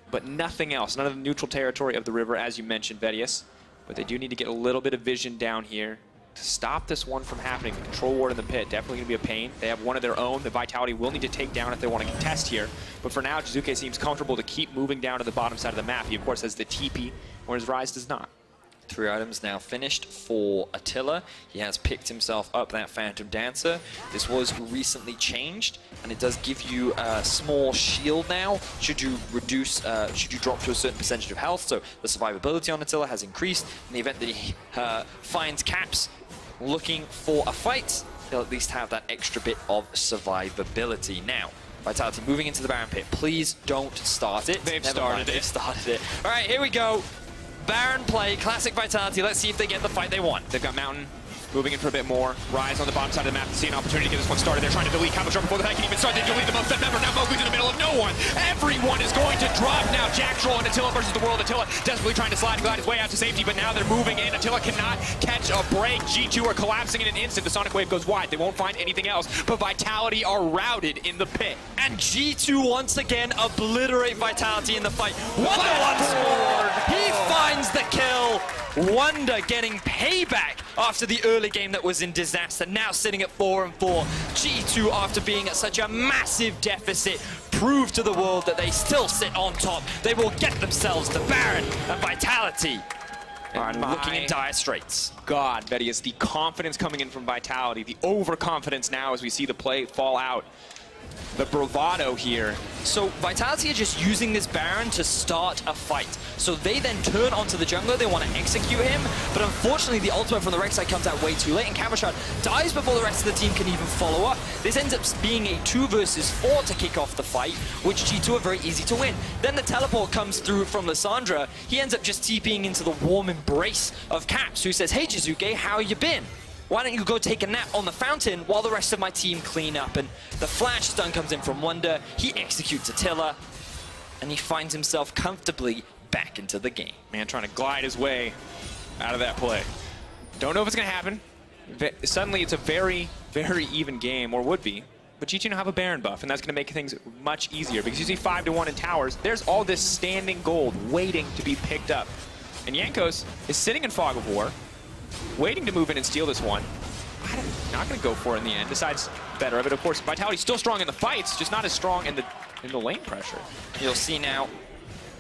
but nothing else. None of the neutral territory of the river, as you mentioned, Vedius. But they do need to get a little bit of vision down here to stop this one from happening. The control ward in the pit, definitely going to be a pain. They have one of their own that Vitality will need to take down if they want to contest here. But for now, Jizuke seems comfortable to keep moving down to the bottom side of the map. He, of course, has the TP, whereas Rise does not. 3 items now finished for Attila. He has picked himself up that Phantom Dancer. This was recently changed, and it does give you a small shield now should you drop to a certain percentage of health. So the survivability on Attila has increased. In the event that he finds Caps looking for a fight, he'll at least have that extra bit of survivability. Now, Vitality moving into the Baron pit. Please don't start it. They've started it. All right, here we go. Baron play, classic Vitality. Let's see if they get the fight they want. They've got Mountain moving in for a bit more. Rise on the bottom side of the map to see an opportunity to get this one started. They're trying to delete Cabo Shard before the fight can even start. They delete the most step ever. Now Mowgli's in the middle of no one. Everyone is going to drop now. Jack Troll and Attila versus the world. Attila desperately trying to slide and glide his way out to safety, but now they're moving in. Attila cannot catch a break. G2 are collapsing in an instant. The Sonic Wave goes wide. They won't find anything else, but Vitality are routed in the pit. And G2 once again obliterate Vitality in the fight. Wonder scored. He finds the kill. Wonder getting payback after the early game that was in disaster. Now sitting at 4-4. G2, after being at such a massive deficit, prove to the world that they still sit on top. They will get themselves the Baron and Vitality. And looking in dire straits. God, Vedius, the confidence coming in from Vitality, the overconfidence now as we see the play fall out. The bravado here. So Vitality are just using this Baron to start a fight. So they then turn onto the jungler, they want to execute him, but unfortunately the ultimate from the Rek'Sai comes out way too late, and Cabo Shard dies before the rest of the team can even follow up. This ends up being a 2 versus 4 to kick off the fight, which G2 are very easy to win. Then the teleport comes through from Lissandra. He ends up just TPing into the warm embrace of Caps, who says, "Hey Jizuke, how you been? Why don't you go take a nap on the fountain while the rest of my team clean up?" And the flash stun comes in from Wonder. He executes Attila, and he finds himself comfortably back into the game. Man trying to glide his way out of that play. Don't know if it's going to happen. Suddenly it's a very, very even game, or would be. But G2 now have a Baron buff, and that's going to make things much easier because you see 5-1 in towers. There's all this standing gold waiting to be picked up. And Jankos is sitting in Fog of War, waiting to move in and steal this one. Not going to go for it in the end, decides better of it. Of course, Vitality's still strong in the fights, just not as strong in the lane pressure. You'll see now,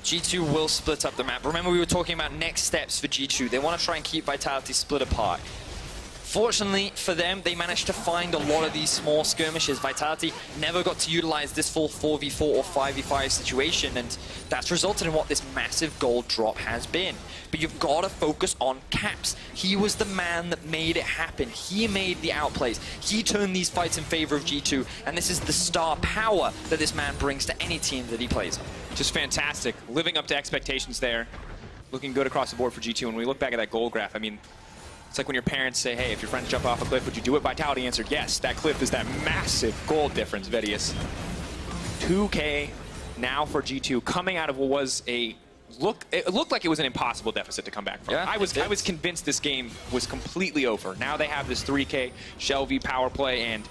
G2 will split up the map. Remember, we were talking about next steps for G2. They want to try and keep Vitality split apart. Fortunately for them, they managed to find a lot of these small skirmishes. Vitality never got to utilize this full 4v4 or 5v5 situation, and that's resulted in what this massive gold drop has been. But you've got to focus on Caps. He was the man that made it happen. He made the outplays. He turned these fights in favor of G2, and this is the star power that this man brings to any team that he plays on. Just fantastic. Living up to expectations there. Looking good across the board for G2. When we look back at that gold graph, I mean, it's like when your parents say, hey, if your friends jump off a cliff, would you do it? Vitality answered yes. That cliff is that massive gold difference, Vedius. 2K now for G2, coming out of what was it looked like it was an impossible deficit to come back from. Yeah, I was convinced this game was completely over. Now they have this 3K Shell V power play, and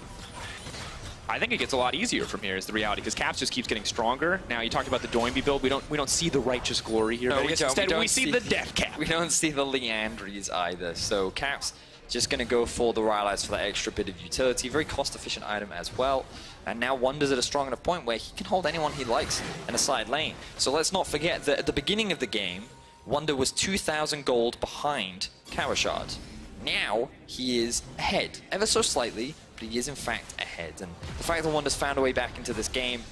I think it gets a lot easier from here is the reality, because Caps just keeps getting stronger. Now, you talked about the Doinby build. We don't see the Righteous Glory here. No, Instead, we see the Death Cap. We don't see the Leandries either. So Caps just going to go for the Rylai's for that extra bit of utility. Very cost-efficient item as well. And now Wonder's at a strong enough point where he can hold anyone he likes in a side lane. So let's not forget that at the beginning of the game, Wonder was 2,000 gold behind Kawashard. Now he is ahead, ever so slightly, but he is in fact ahead. And the fact that Wonder's found a way back into this game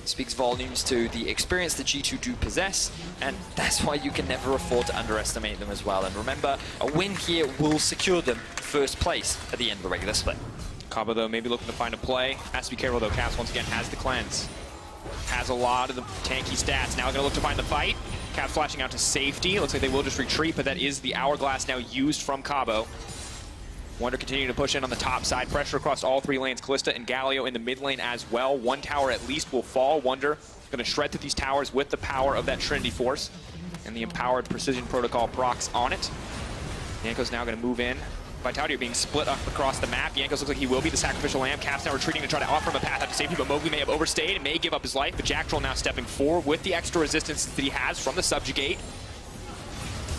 speaks volumes to the experience that G2 do possess, and that's why you can never afford to underestimate them as well. And remember, a win here will secure them first place at the end of the regular split. Kaba, though, maybe looking to find a play. Has to be careful, though. Caps, once again, has the cleanse. Has a lot of the tanky stats. Now going to look to find the fight. Caps flashing out to safety. Looks like they will just retreat, but that is the Hourglass now used from Cabo. Wonder continuing to push in on the top side. Pressure across all three lanes. Callista and Galio in the mid lane as well. One tower at least will fall. Wonder going to shred through these towers with the power of that Trinity Force and the empowered Precision Protocol procs on it. Jankos now going to move in. Vitality are being split up across the map. Jankos looks like he will be the sacrificial lamb. Caps now retreating to try to offer him a path out to safety, but Mowgli may have overstayed and may give up his life. But Jack Troll now stepping forward with the extra resistance that he has from the Subjugate.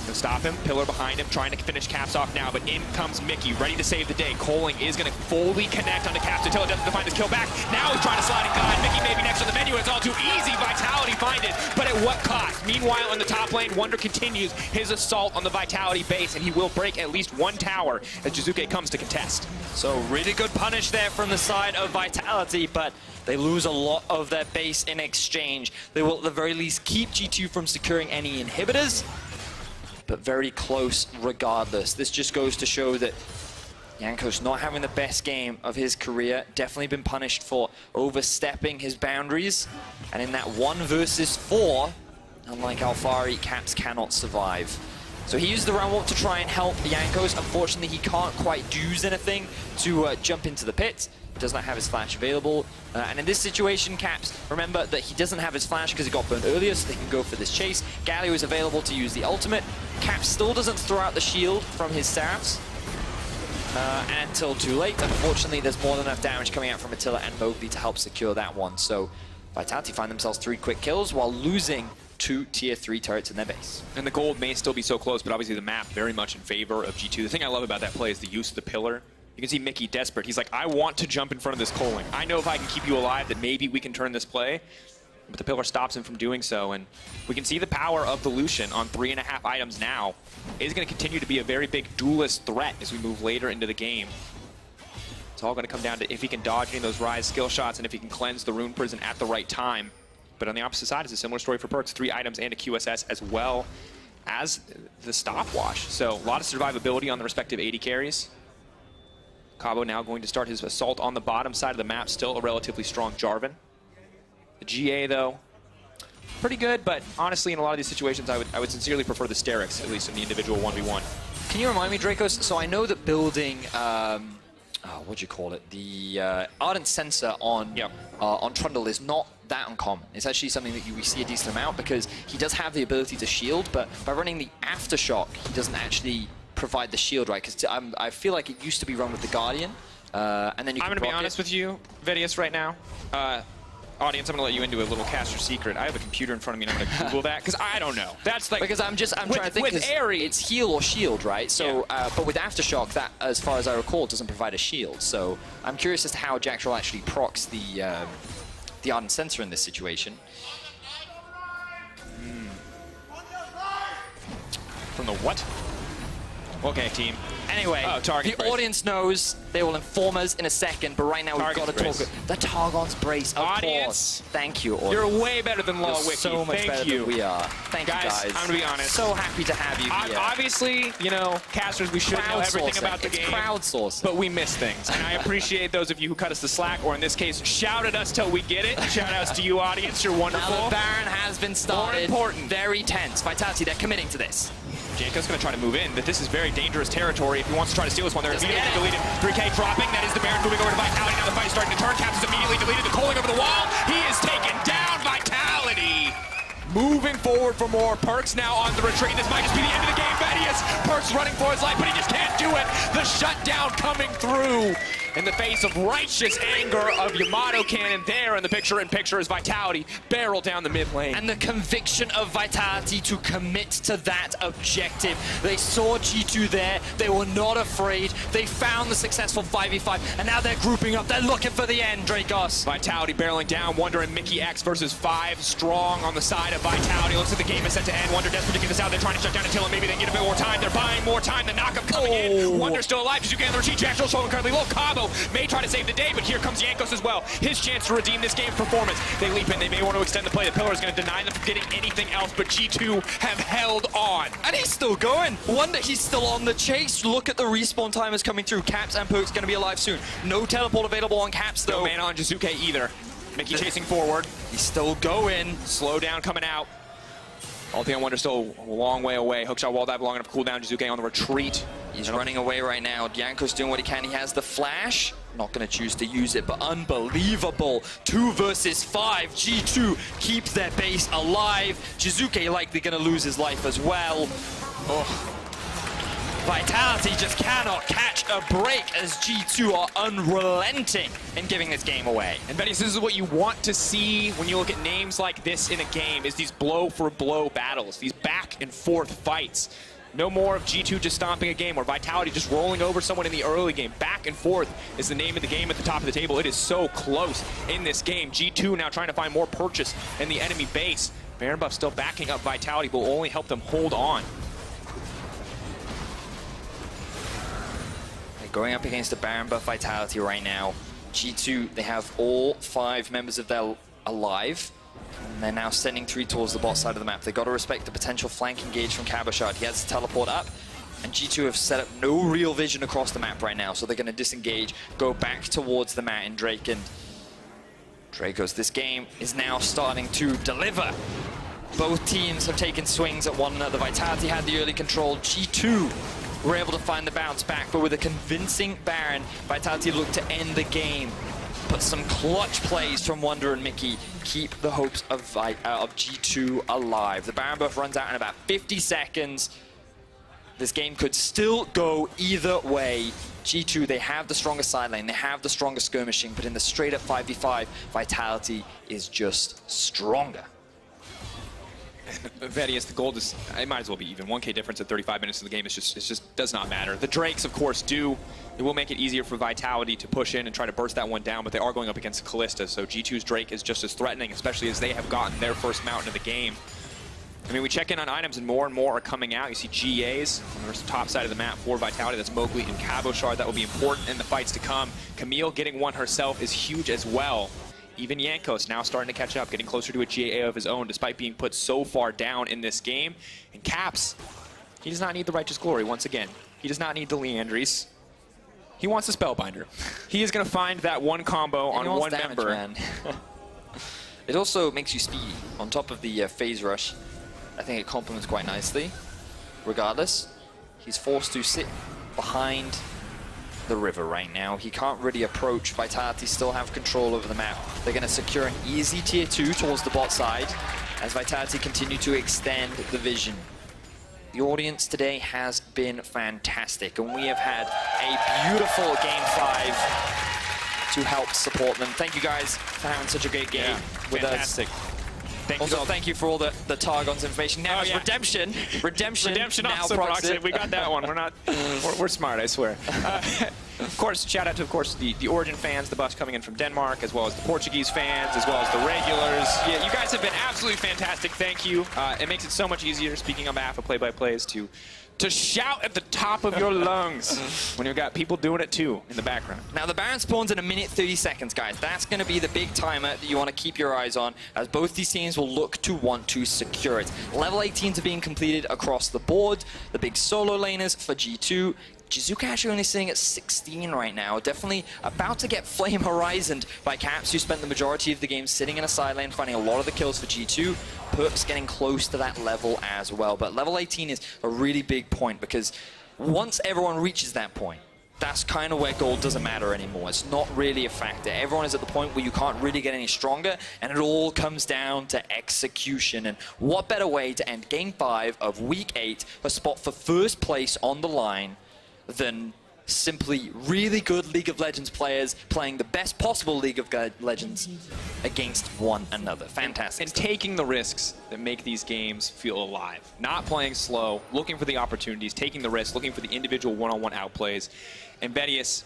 Gonna stop him, pillar behind him, trying to finish Caps off now, but in comes Mickey, ready to save the day. Coling is gonna fully connect onto Caps until it doesn't find his kill back. Now he's trying to slide and guide. Mickey may be next on the menu, and it's all too easy. Vitality find it, but at what cost? Meanwhile, in the top lane, Wonder continues his assault on the Vitality base, and he will break at least one tower as Jizuke comes to contest. So really good punish there from the side of Vitality, but they lose a lot of their base in exchange. They will at the very least keep G2 from securing any inhibitors, but very close regardless. This just goes to show that Jankos not having the best game of his career, definitely been punished for overstepping his boundaries. And in that 1 versus 4, unlike Alfari, Caps cannot survive. So he used the round walk to try and help Jankos. Unfortunately, he can't quite do anything to jump into the pit. Does not have his flash available. And in this situation, Caps, remember that he doesn't have his flash because he got burned earlier, so they can go for this chase. Galio is available to use the ultimate. Caps still doesn't throw out the shield from his staffs until too late. Unfortunately, there's more than enough damage coming out from Attila and Mowgli to help secure that one. So Vitality find themselves 3 quick kills while losing 2 tier 3 turrets in their base. And the gold may still be so close, but obviously the map very much in favor of G2. The thing I love about that play is the use of the pillar. You can see Mickey desperate. He's like, I want to jump in front of this Coling. I know if I can keep you alive that maybe we can turn this play. But the pillar stops him from doing so. And we can see the power of the Lucian on 3.5 items now is going to continue to be a very big duelist threat as we move later into the game. It's all going to come down to if he can dodge any of those Rise skill shots and if he can cleanse the Rune Prison at the right time. But on the opposite side, it's a similar story for Perkz. 3 items and a QSS as well as the stopwatch. So a lot of survivability on the respective AD carries. Cabo now going to start his assault on the bottom side of the map. Still a relatively strong Jarvan. The GA, though, pretty good, but honestly, in a lot of these situations, I would sincerely prefer the Sterix, at least in the individual 1v1. Can you remind me, Dracos? So I know that building, what do you call it? The Ardent Sensor on Trundle is not that uncommon. It's actually something that we see a decent amount because he does have the ability to shield, but by running the Aftershock, he doesn't actually provide the shield, right? Because I feel like it used to be run with the Guardian, and then you. I'm going to be honest with you, Vedius, right now. Audience, I'm going to let you into a little caster secret. I have a computer in front of me, and I'm going to Google that because I don't know. That's like because I'm trying to think. With Ares, it's heal or shield, right? So, but with Aftershock, that, as far as I recall, doesn't provide a shield. So I'm curious as to how Jackstrol actually procs the Ardent Sensor in this situation. From the what? Okay, team. Anyway, the audience knows. They will inform us in a second, but right now we've got to talk. The Targon's Brace, of course. Thank you, audience. You're way better than Law Wiki. So much better than we are. Thank you, guys. I'm going to be honest. So happy to have you here. Obviously, you know, casters, we should know everything about the game. Crowdsourcing. But we miss things. And I appreciate those of you who cut us the slack, or in this case, shouted us till we get it. Shout outs to you, audience. You're wonderful. Now the Baron has been started. More important. Very tense. Vitality, they're committing to this. Janko's going to try to move in, but this is very dangerous territory if he wants to try to steal this one. They're immediately deleted. 3K dropping. That is the Baron moving over to Vitality. Now the fight is starting to turn. Caps is immediately deleted. The Coling over the wall. He is taken down. Vitality moving forward for more. Perks now on the retreat. This might just be the end of the game. Vedius, Perks running for his life, but he just can't do it. The shutdown coming through in the face of righteous anger of Yamato Cannon. There in the picture-in-picture is Vitality barrel down the mid lane. And the conviction of Vitality to commit to that objective. They saw G2 there. They were not afraid. They found the successful 5v5, and now they're grouping up. They're looking for the end, Dracos. Vitality barreling down. Wonder and Mickey X versus 5 strong on the side of Vitality. Looks like the game is set to end. Wonder desperate to get this out. They're trying to shut down Attila. Maybe they get a bit more time. They're buying more time. The knockup coming in. Wonder still alive. Jizuke on the retreat. Jackstrol showing currently low. Cabo may try to save the day, but here comes Jankos as well. His chance to redeem this game's performance. They leap in. They may want to extend the play. The Pillar is going to deny them from getting anything else, but G2 have held on. And he's still going. Wonder he's still on the chase. Look at the respawn timers coming through. Caps and Perks going to be alive soon. No teleport available on Caps, though. No mana on Jizuke either. Mickey chasing forward. He's still going. Slow down coming out. Ulti on Wonder still a long way away. Hookshot wall dive long enough to cool down. Jizuke on the retreat. He's running away right now. Janko's doing what he can. He has the flash. Not going to choose to use it, but unbelievable. 2 versus 5. G2 keeps their base alive. Jizuke likely going to lose his life as well. Oh. Vitality just cannot catch a break as G2 are unrelenting in giving this game away. And Vedius, this is what you want to see when you look at names like this in a game, is these blow-for-blow battles, these back-and-forth fights. No more of G2 just stomping a game or Vitality just rolling over someone in the early game. Back and forth is the name of the game at the top of the table. It is so close in this game. G2 now trying to find more purchase in the enemy base. Baron buff still backing up Vitality, but will only help them hold on. They're going up against the Baron buff Vitality right now. G2, they have all 5 members of their alive. And they're now sending 3 towards the bot side of the map. They've got to respect the potential flank engage from Cabochard. He has to teleport up, and G2 have set up no real vision across the map right now, so they're going to disengage, go back towards the mat in Drake and Dracos. This game is now starting to deliver. Both teams have taken swings at one another. Vitality had the early control. G2 were able to find the bounce back, but with a convincing Baron, Vitality looked to end the game. But some clutch plays from Wonder and Mickey keep the hopes of G2 alive. The Baron buff runs out in about 50 seconds. This game could still go either way. G2, they have the strongest side lane, they have the strongest skirmishing, but in the straight-up 5v5, Vitality is just stronger. Vedius, the gold is, it might as well be even. 1K difference at 35 minutes of the game, it just does not matter. The Drakes, of course, it will make it easier for Vitality to push in and try to burst that one down, but they are going up against Kalista, so G2's Drake is just as threatening, especially as they have gotten their first mountain of the game. I mean, we check in on items and more are coming out. You see GAs on the top side of the map for Vitality. That's Mowgli and Cabochard. That will be important in the fights to come. Camille getting one herself is huge as well. Even Jankos now starting to catch up, getting closer to a GA of his own, despite being put so far down in this game. And Caps, he does not need the Righteous Glory once again. He does not need the Leandries. He wants the Spellbinder. He is going to find that one combo on one member. Man. It also makes you speedy. On top of the phase rush, I think it complements quite nicely. Regardless, he's forced to sit behind the river right now. He can't really approach. Vitality still have control over the map. They're going to secure an easy tier 2 towards the bot side as Vitality continue to extend the vision. The audience today has been fantastic, and we have had a beautiful Game 5 to help support them. Thank you guys for having such a great game with fantastic. us. Thank Also, you thank you for all the Targon's information. Now it's Redemption. Redemption now also procs it. We got that one. We're not. We're smart, I swear. Of course, shout out to the Origin fans, the buffs coming in from Denmark, as well as the Portuguese fans, as well as the regulars. Yeah, you guys have been absolutely fantastic. Thank you. It makes it so much easier, speaking on behalf of play-by-plays, to shout at the top of your lungs when you've got people doing it too in the background. Now the Baron spawns in 1:30 seconds, guys. That's going to be the big timer that you want to keep your eyes on, as both these teams will look to want to secure it. Level 18s are being completed across the board. The big solo laners for G2. Jizuka actually only sitting at 16 right now. Definitely about to get flame horizoned by Caps, who spent the majority of the game sitting in a side lane, finding a lot of the kills for G2. Perks getting close to that level as well. But level 18 is a really big point, because once everyone reaches that point, that's kind of where gold doesn't matter anymore. It's not really a factor. Everyone is at the point where you can't really get any stronger, and it all comes down to execution. And what better way to end Game 5 of Week 8, a spot for first place on the line, than simply really good League of Legends players playing the best possible League of Legends against one another. Fantastic. And taking the risks that make these games feel alive. Not playing slow, looking for the opportunities, taking the risks, looking for the individual one-on-one outplays. And Bedius,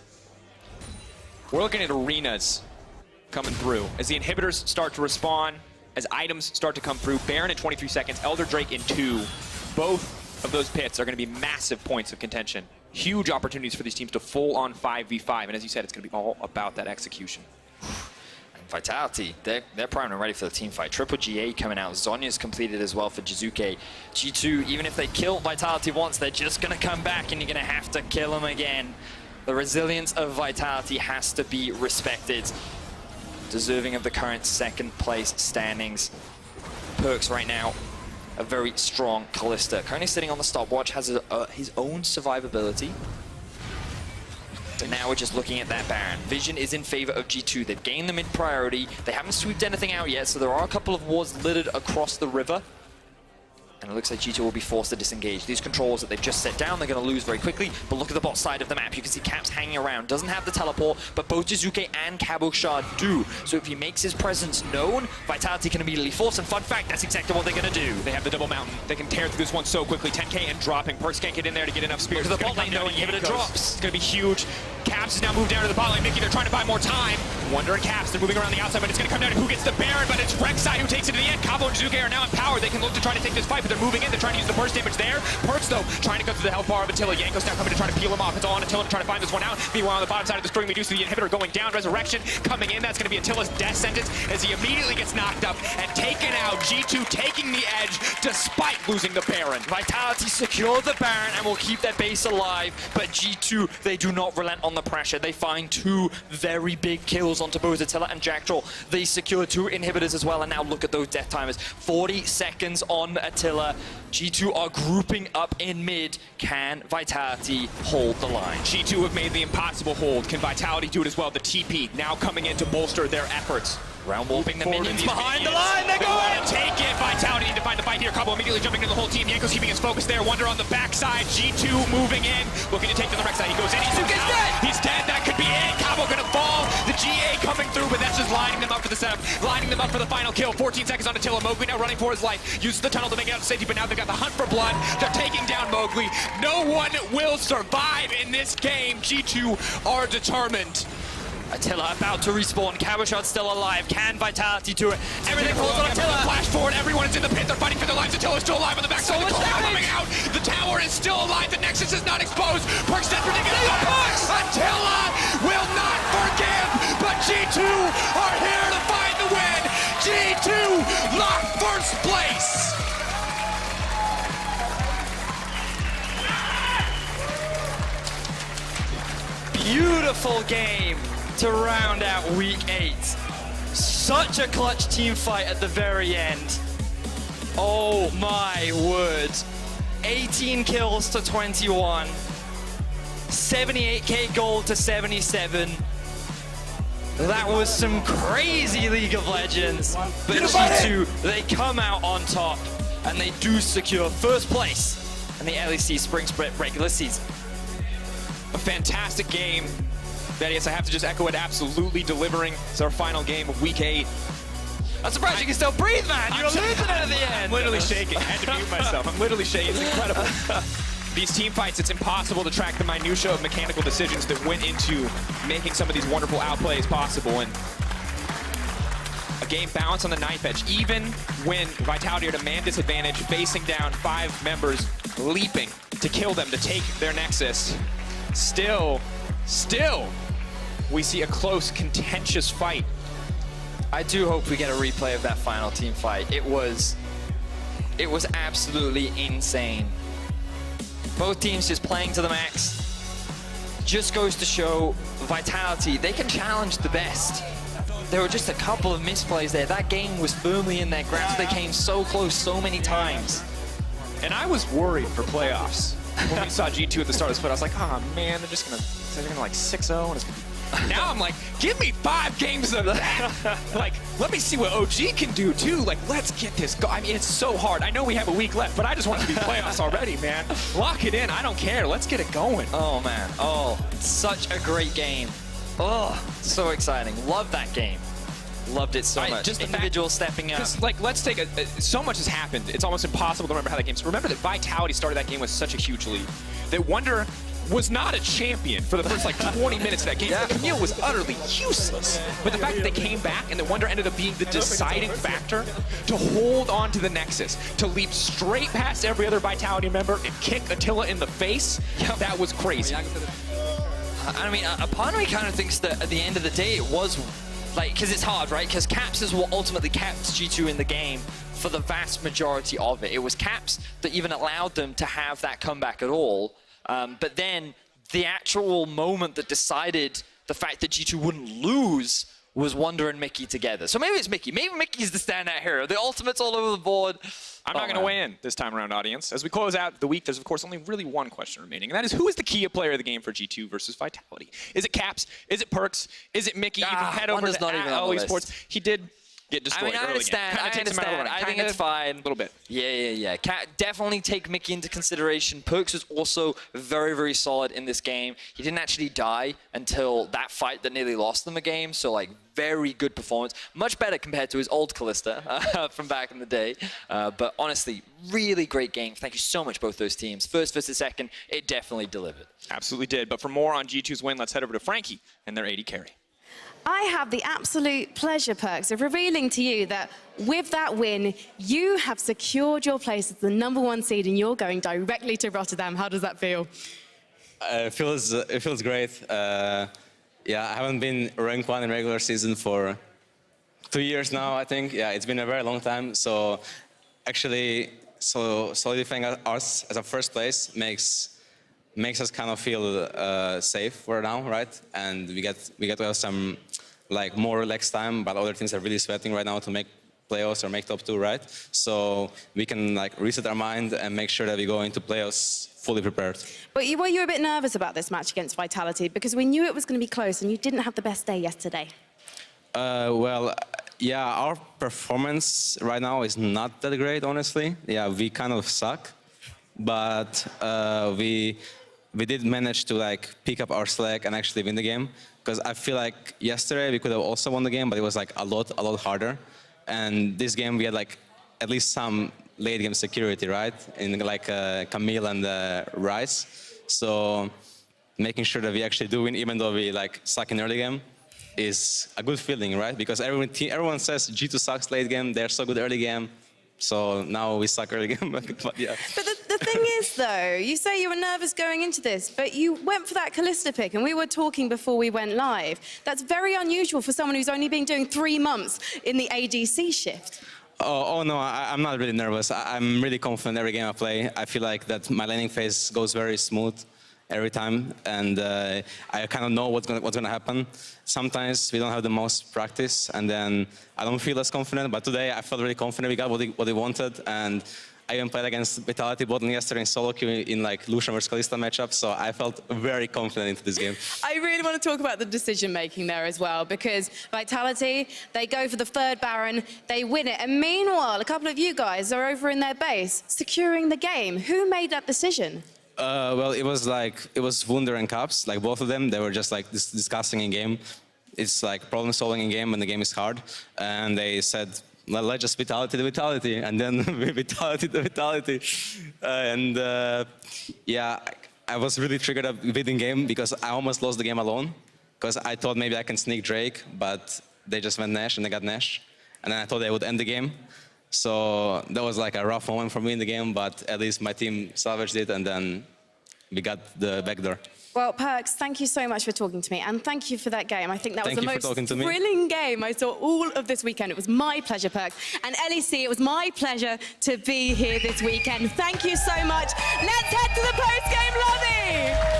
we're looking at arenas coming through. As the inhibitors start to respawn, as items start to come through, Baron at 23 seconds, Elder Drake in 2. Both of those pits are going to be massive points of contention. Huge opportunities for these teams to full-on 5v5, and as you said, it's going to be all about that execution. And Vitality, they're primed and ready for the team fight. Triple GA coming out. Zonya's completed as well for Jizuke. G2, even if they kill Vitality once, they're just going to come back, and you're going to have to kill them again. The resilience of Vitality has to be respected. Deserving of the current second place standings. Perks right now, a very strong Kalista. Currently sitting on the stopwatch, has his own survivability. So now we're just looking at that Baron. Vision is in favor of G2. They've gained the mid priority. They haven't sweeped anything out yet, so there are a couple of wards littered across the river. And it looks like G2 will be forced to disengage. These controls that they've just set down, they're going to lose very quickly. But look at the bot side of the map. You can see Caps hanging around. Doesn't have the teleport, but both Jizuke and Cabochard do. So if he makes his presence known, Vitality can immediately force. And fun fact, that's exactly what they're going to do. They have the double mountain. They can tear through this one so quickly. 10k and dropping. Perks can't get in there to get enough spears. Look at the bot lane, though, inhibitor drops. It's going to be huge. Caps is now moved down to the bot lane. Mickey, they're trying to buy more time. Wonder and Caps, they're moving around the outside, but it's going to come down to who gets the Baron. But it's Rek'Sai who takes it to the end. Cabo and Jizuke are now empowered. They can look to try to take this fight, but they're moving in. They're trying to use the burst damage there. Perks, though, trying to go through the health bar of Attila. Yanko's now coming to try to peel him off. It's all on Attila to try to find this one out. Meanwhile, on the bottom side of the screen, we do see the inhibitor going down. Resurrection coming in. That's going to be Attila's death sentence as he immediately gets knocked up and taken out. G2 taking the edge despite losing the Baron. Vitality secure the Baron and will keep their base alive, but G2, they do not relent on the pressure. They find two very big kills onto both Attila and Jackdaw. They secure 2 inhibitors as well, and now look at those death timers. 40 seconds on Attila. G2 are grouping up in mid. Can Vitality hold the line? G2 have made the impossible hold. Can Vitality do it as well? The TP now coming in to bolster their efforts. Round warping the minions behind the line. They're going going! to take it. Vitality need to find the fight here. Cabo immediately jumping into the whole team. Yanko's keeping his focus there. Wonder on the backside. G2 moving in, looking to take to the Rek'Sai. He goes in. He's dead. He's dead. That could be it. Cabo gonna fall. The GA coming through, but that's just lining them up for the setup. Lining them up for the final kill. 14 seconds on Attila. Mowgli now running for his life. Uses the tunnel to make it out to safety, but now they've got the hunt for blood. They're taking down Mowgli. No one will survive in this game. G2 are determined. Attila about to respawn. Cabochard's still alive. Can Vitality do it? Everything falls on Attila. Flash forward. Everyone is in the pit. They're fighting for their lives. Attila's still alive on the backside. The tower coming out. The tower is still alive. The Nexus is not exposed. Perks dead for taking it back. Attila will not forgive, but G2 are here to find the win. G2 lock first place. Beautiful game to round out Week 8. Such a clutch team fight at the very end. Oh my word. 18 kills to 21. 78k gold to 77. That was some crazy League of Legends. But G2, they come out on top and they do secure first place and the LEC Spring Split regular season. A fantastic game. That is, I have to just echo it, absolutely delivering. It's our final game of Week 8. I'm surprised you can still breathe, man. You're losing it at the end. I'm literally shaking. I had to mute myself. I'm literally shaking. It's incredible. These team fights, it's impossible to track the minutia of mechanical decisions that went into making some of these wonderful outplays possible. And a game balanced on the knife edge. Even when Vitality are at a man disadvantage, facing down 5 members, leaping to kill them, to take their Nexus. Still, we see a close, contentious fight. I do hope we get a replay of that final team fight. It was absolutely insane. Both teams just playing to the max. Just goes to show Vitality, they can challenge the best. There were just a couple of misplays there. That game was firmly in their grasp. They came so close so many times. And I was worried for playoffs. When we saw G2 at the start of the split, I was like, oh man, they're gonna like 6-0 and it's gonna be... Now I'm like, give me 5 games of that. Like, let me see what OG can do too. Like, let's get this go. I mean, it's so hard. I know we have a week left, but I just want it to be playoffs already, man. Lock it in. I don't care. Let's get it going. Oh man. Oh, such a great game. Oh, so exciting. Love that game. Loved it so much. Just the individual stepping up. Like, let's take so much has happened. It's almost impossible to remember how that game. So remember that Vitality started that game with such a huge lead. That Wonder was not a champion for the first like 20 minutes of that game. Camille was utterly useless. But the fact that they came back and that Wonder ended up being the deciding factor to hold on to the Nexus, to leap straight past every other Vitality member and kick Attila in the face, that was crazy. I mean, a part of me kind of thinks that at the end of the day, it was like, because it's hard, right? Because Caps is what ultimately kept G2 in the game for the vast majority of it. It was Caps that even allowed them to have that comeback at all. But then the actual moment that decided the fact that G2 wouldn't lose was Wonder and Mickey together. So maybe it's Mickey. Maybe Mickey's the standout hero. The ultimates all over the board. I'm not going to weigh in this time around, audience. As we close out the week, there's, of course, only really one question remaining, and that is, who is the key player of the game for G2 versus Vitality? Is it Caps? Is it Perks? Is it Mickey? Even head over to Esports. He did get destroyed I understand. I think it's fine. A little bit. Yeah. Definitely take Mickey into consideration. Perks was also very, very solid in this game. He didn't actually die until that fight that nearly lost them a game. So, like, very good performance. Much better compared to his old Callista from back in the day. But honestly, really great game. Thank you so much, both those teams. First versus second, it definitely delivered. Absolutely did. But for more on G2's win, let's head over to Frankie and their AD carry. I have the absolute pleasure, Perks, of revealing to you that with that win, you have secured your place as the #1 seed and you're going directly to Rotterdam. How does that feel? It feels great. Yeah, I haven't been rank 1 in regular season for 2 years now, I think. Yeah, it's been a very long time. So actually, solidifying us as a first place makes us kind of feel safe for now, right? And we get to have some like more relaxed time, but other teams are really sweating right now to make playoffs or make top 2, right? So we can like reset our mind and make sure that we go into playoffs fully prepared. But were you a bit nervous about this match against Vitality? Because we knew it was going to be close and you didn't have the best day yesterday. Well, yeah, our performance right now is not that great, honestly. Yeah, we kind of suck, but we did manage to like pick up our slack and actually win the game. Because I feel like yesterday we could have also won the game, but it was like a lot harder. And this game we had like at least some late game security, right? In like Camille and Rice. So making sure that we actually do win, even though we like suck in early game, is a good feeling, right? Because everyone says G2 sucks late game, they're so good early game. So now we suck early game, but yeah. But the thing is, though, you say you were nervous going into this, but you went for that Callista pick, and we were talking before we went live. That's very unusual for someone who's only been doing 3 months in the ADC shift. Oh no, I'm not really nervous. I'm really confident every game I play. I feel like that my laning phase goes very smooth every time, and I kind of know what's gonna happen. Sometimes we don't have the most practice, and then I don't feel as confident. But today I felt really confident. We got what we wanted, and I even played against Vitality Botlane yesterday in solo queue in like Lucian versus Kalista matchup, so I felt very confident into this game. I really want to talk about the decision making there as well, because Vitality, they go for the third Baron, they win it, and meanwhile, a couple of you guys are over in their base, securing the game. Who made that decision? Well, it was Wunder and Caps, like both of them. They were just like discussing in game. It's like problem solving in game when the game is hard, and they said, let's just Vitality the Vitality, and then Vitality the Vitality. Yeah, I was really triggered up within game because I almost lost the game alone, because I thought maybe I can sneak Drake, but they just went Nash and they got Nash. And then I thought they would end the game. So that was like a rough moment for me in the game, but at least my team salvaged it, and then we got the backdoor. Well, Perks, thank you so much for talking to me, and thank you for that game. I think that was the most thrilling game I saw all of this weekend. It was my pleasure, Perks. And LEC, it was my pleasure to be here this weekend. Thank you so much. Let's head to the post-game lobby.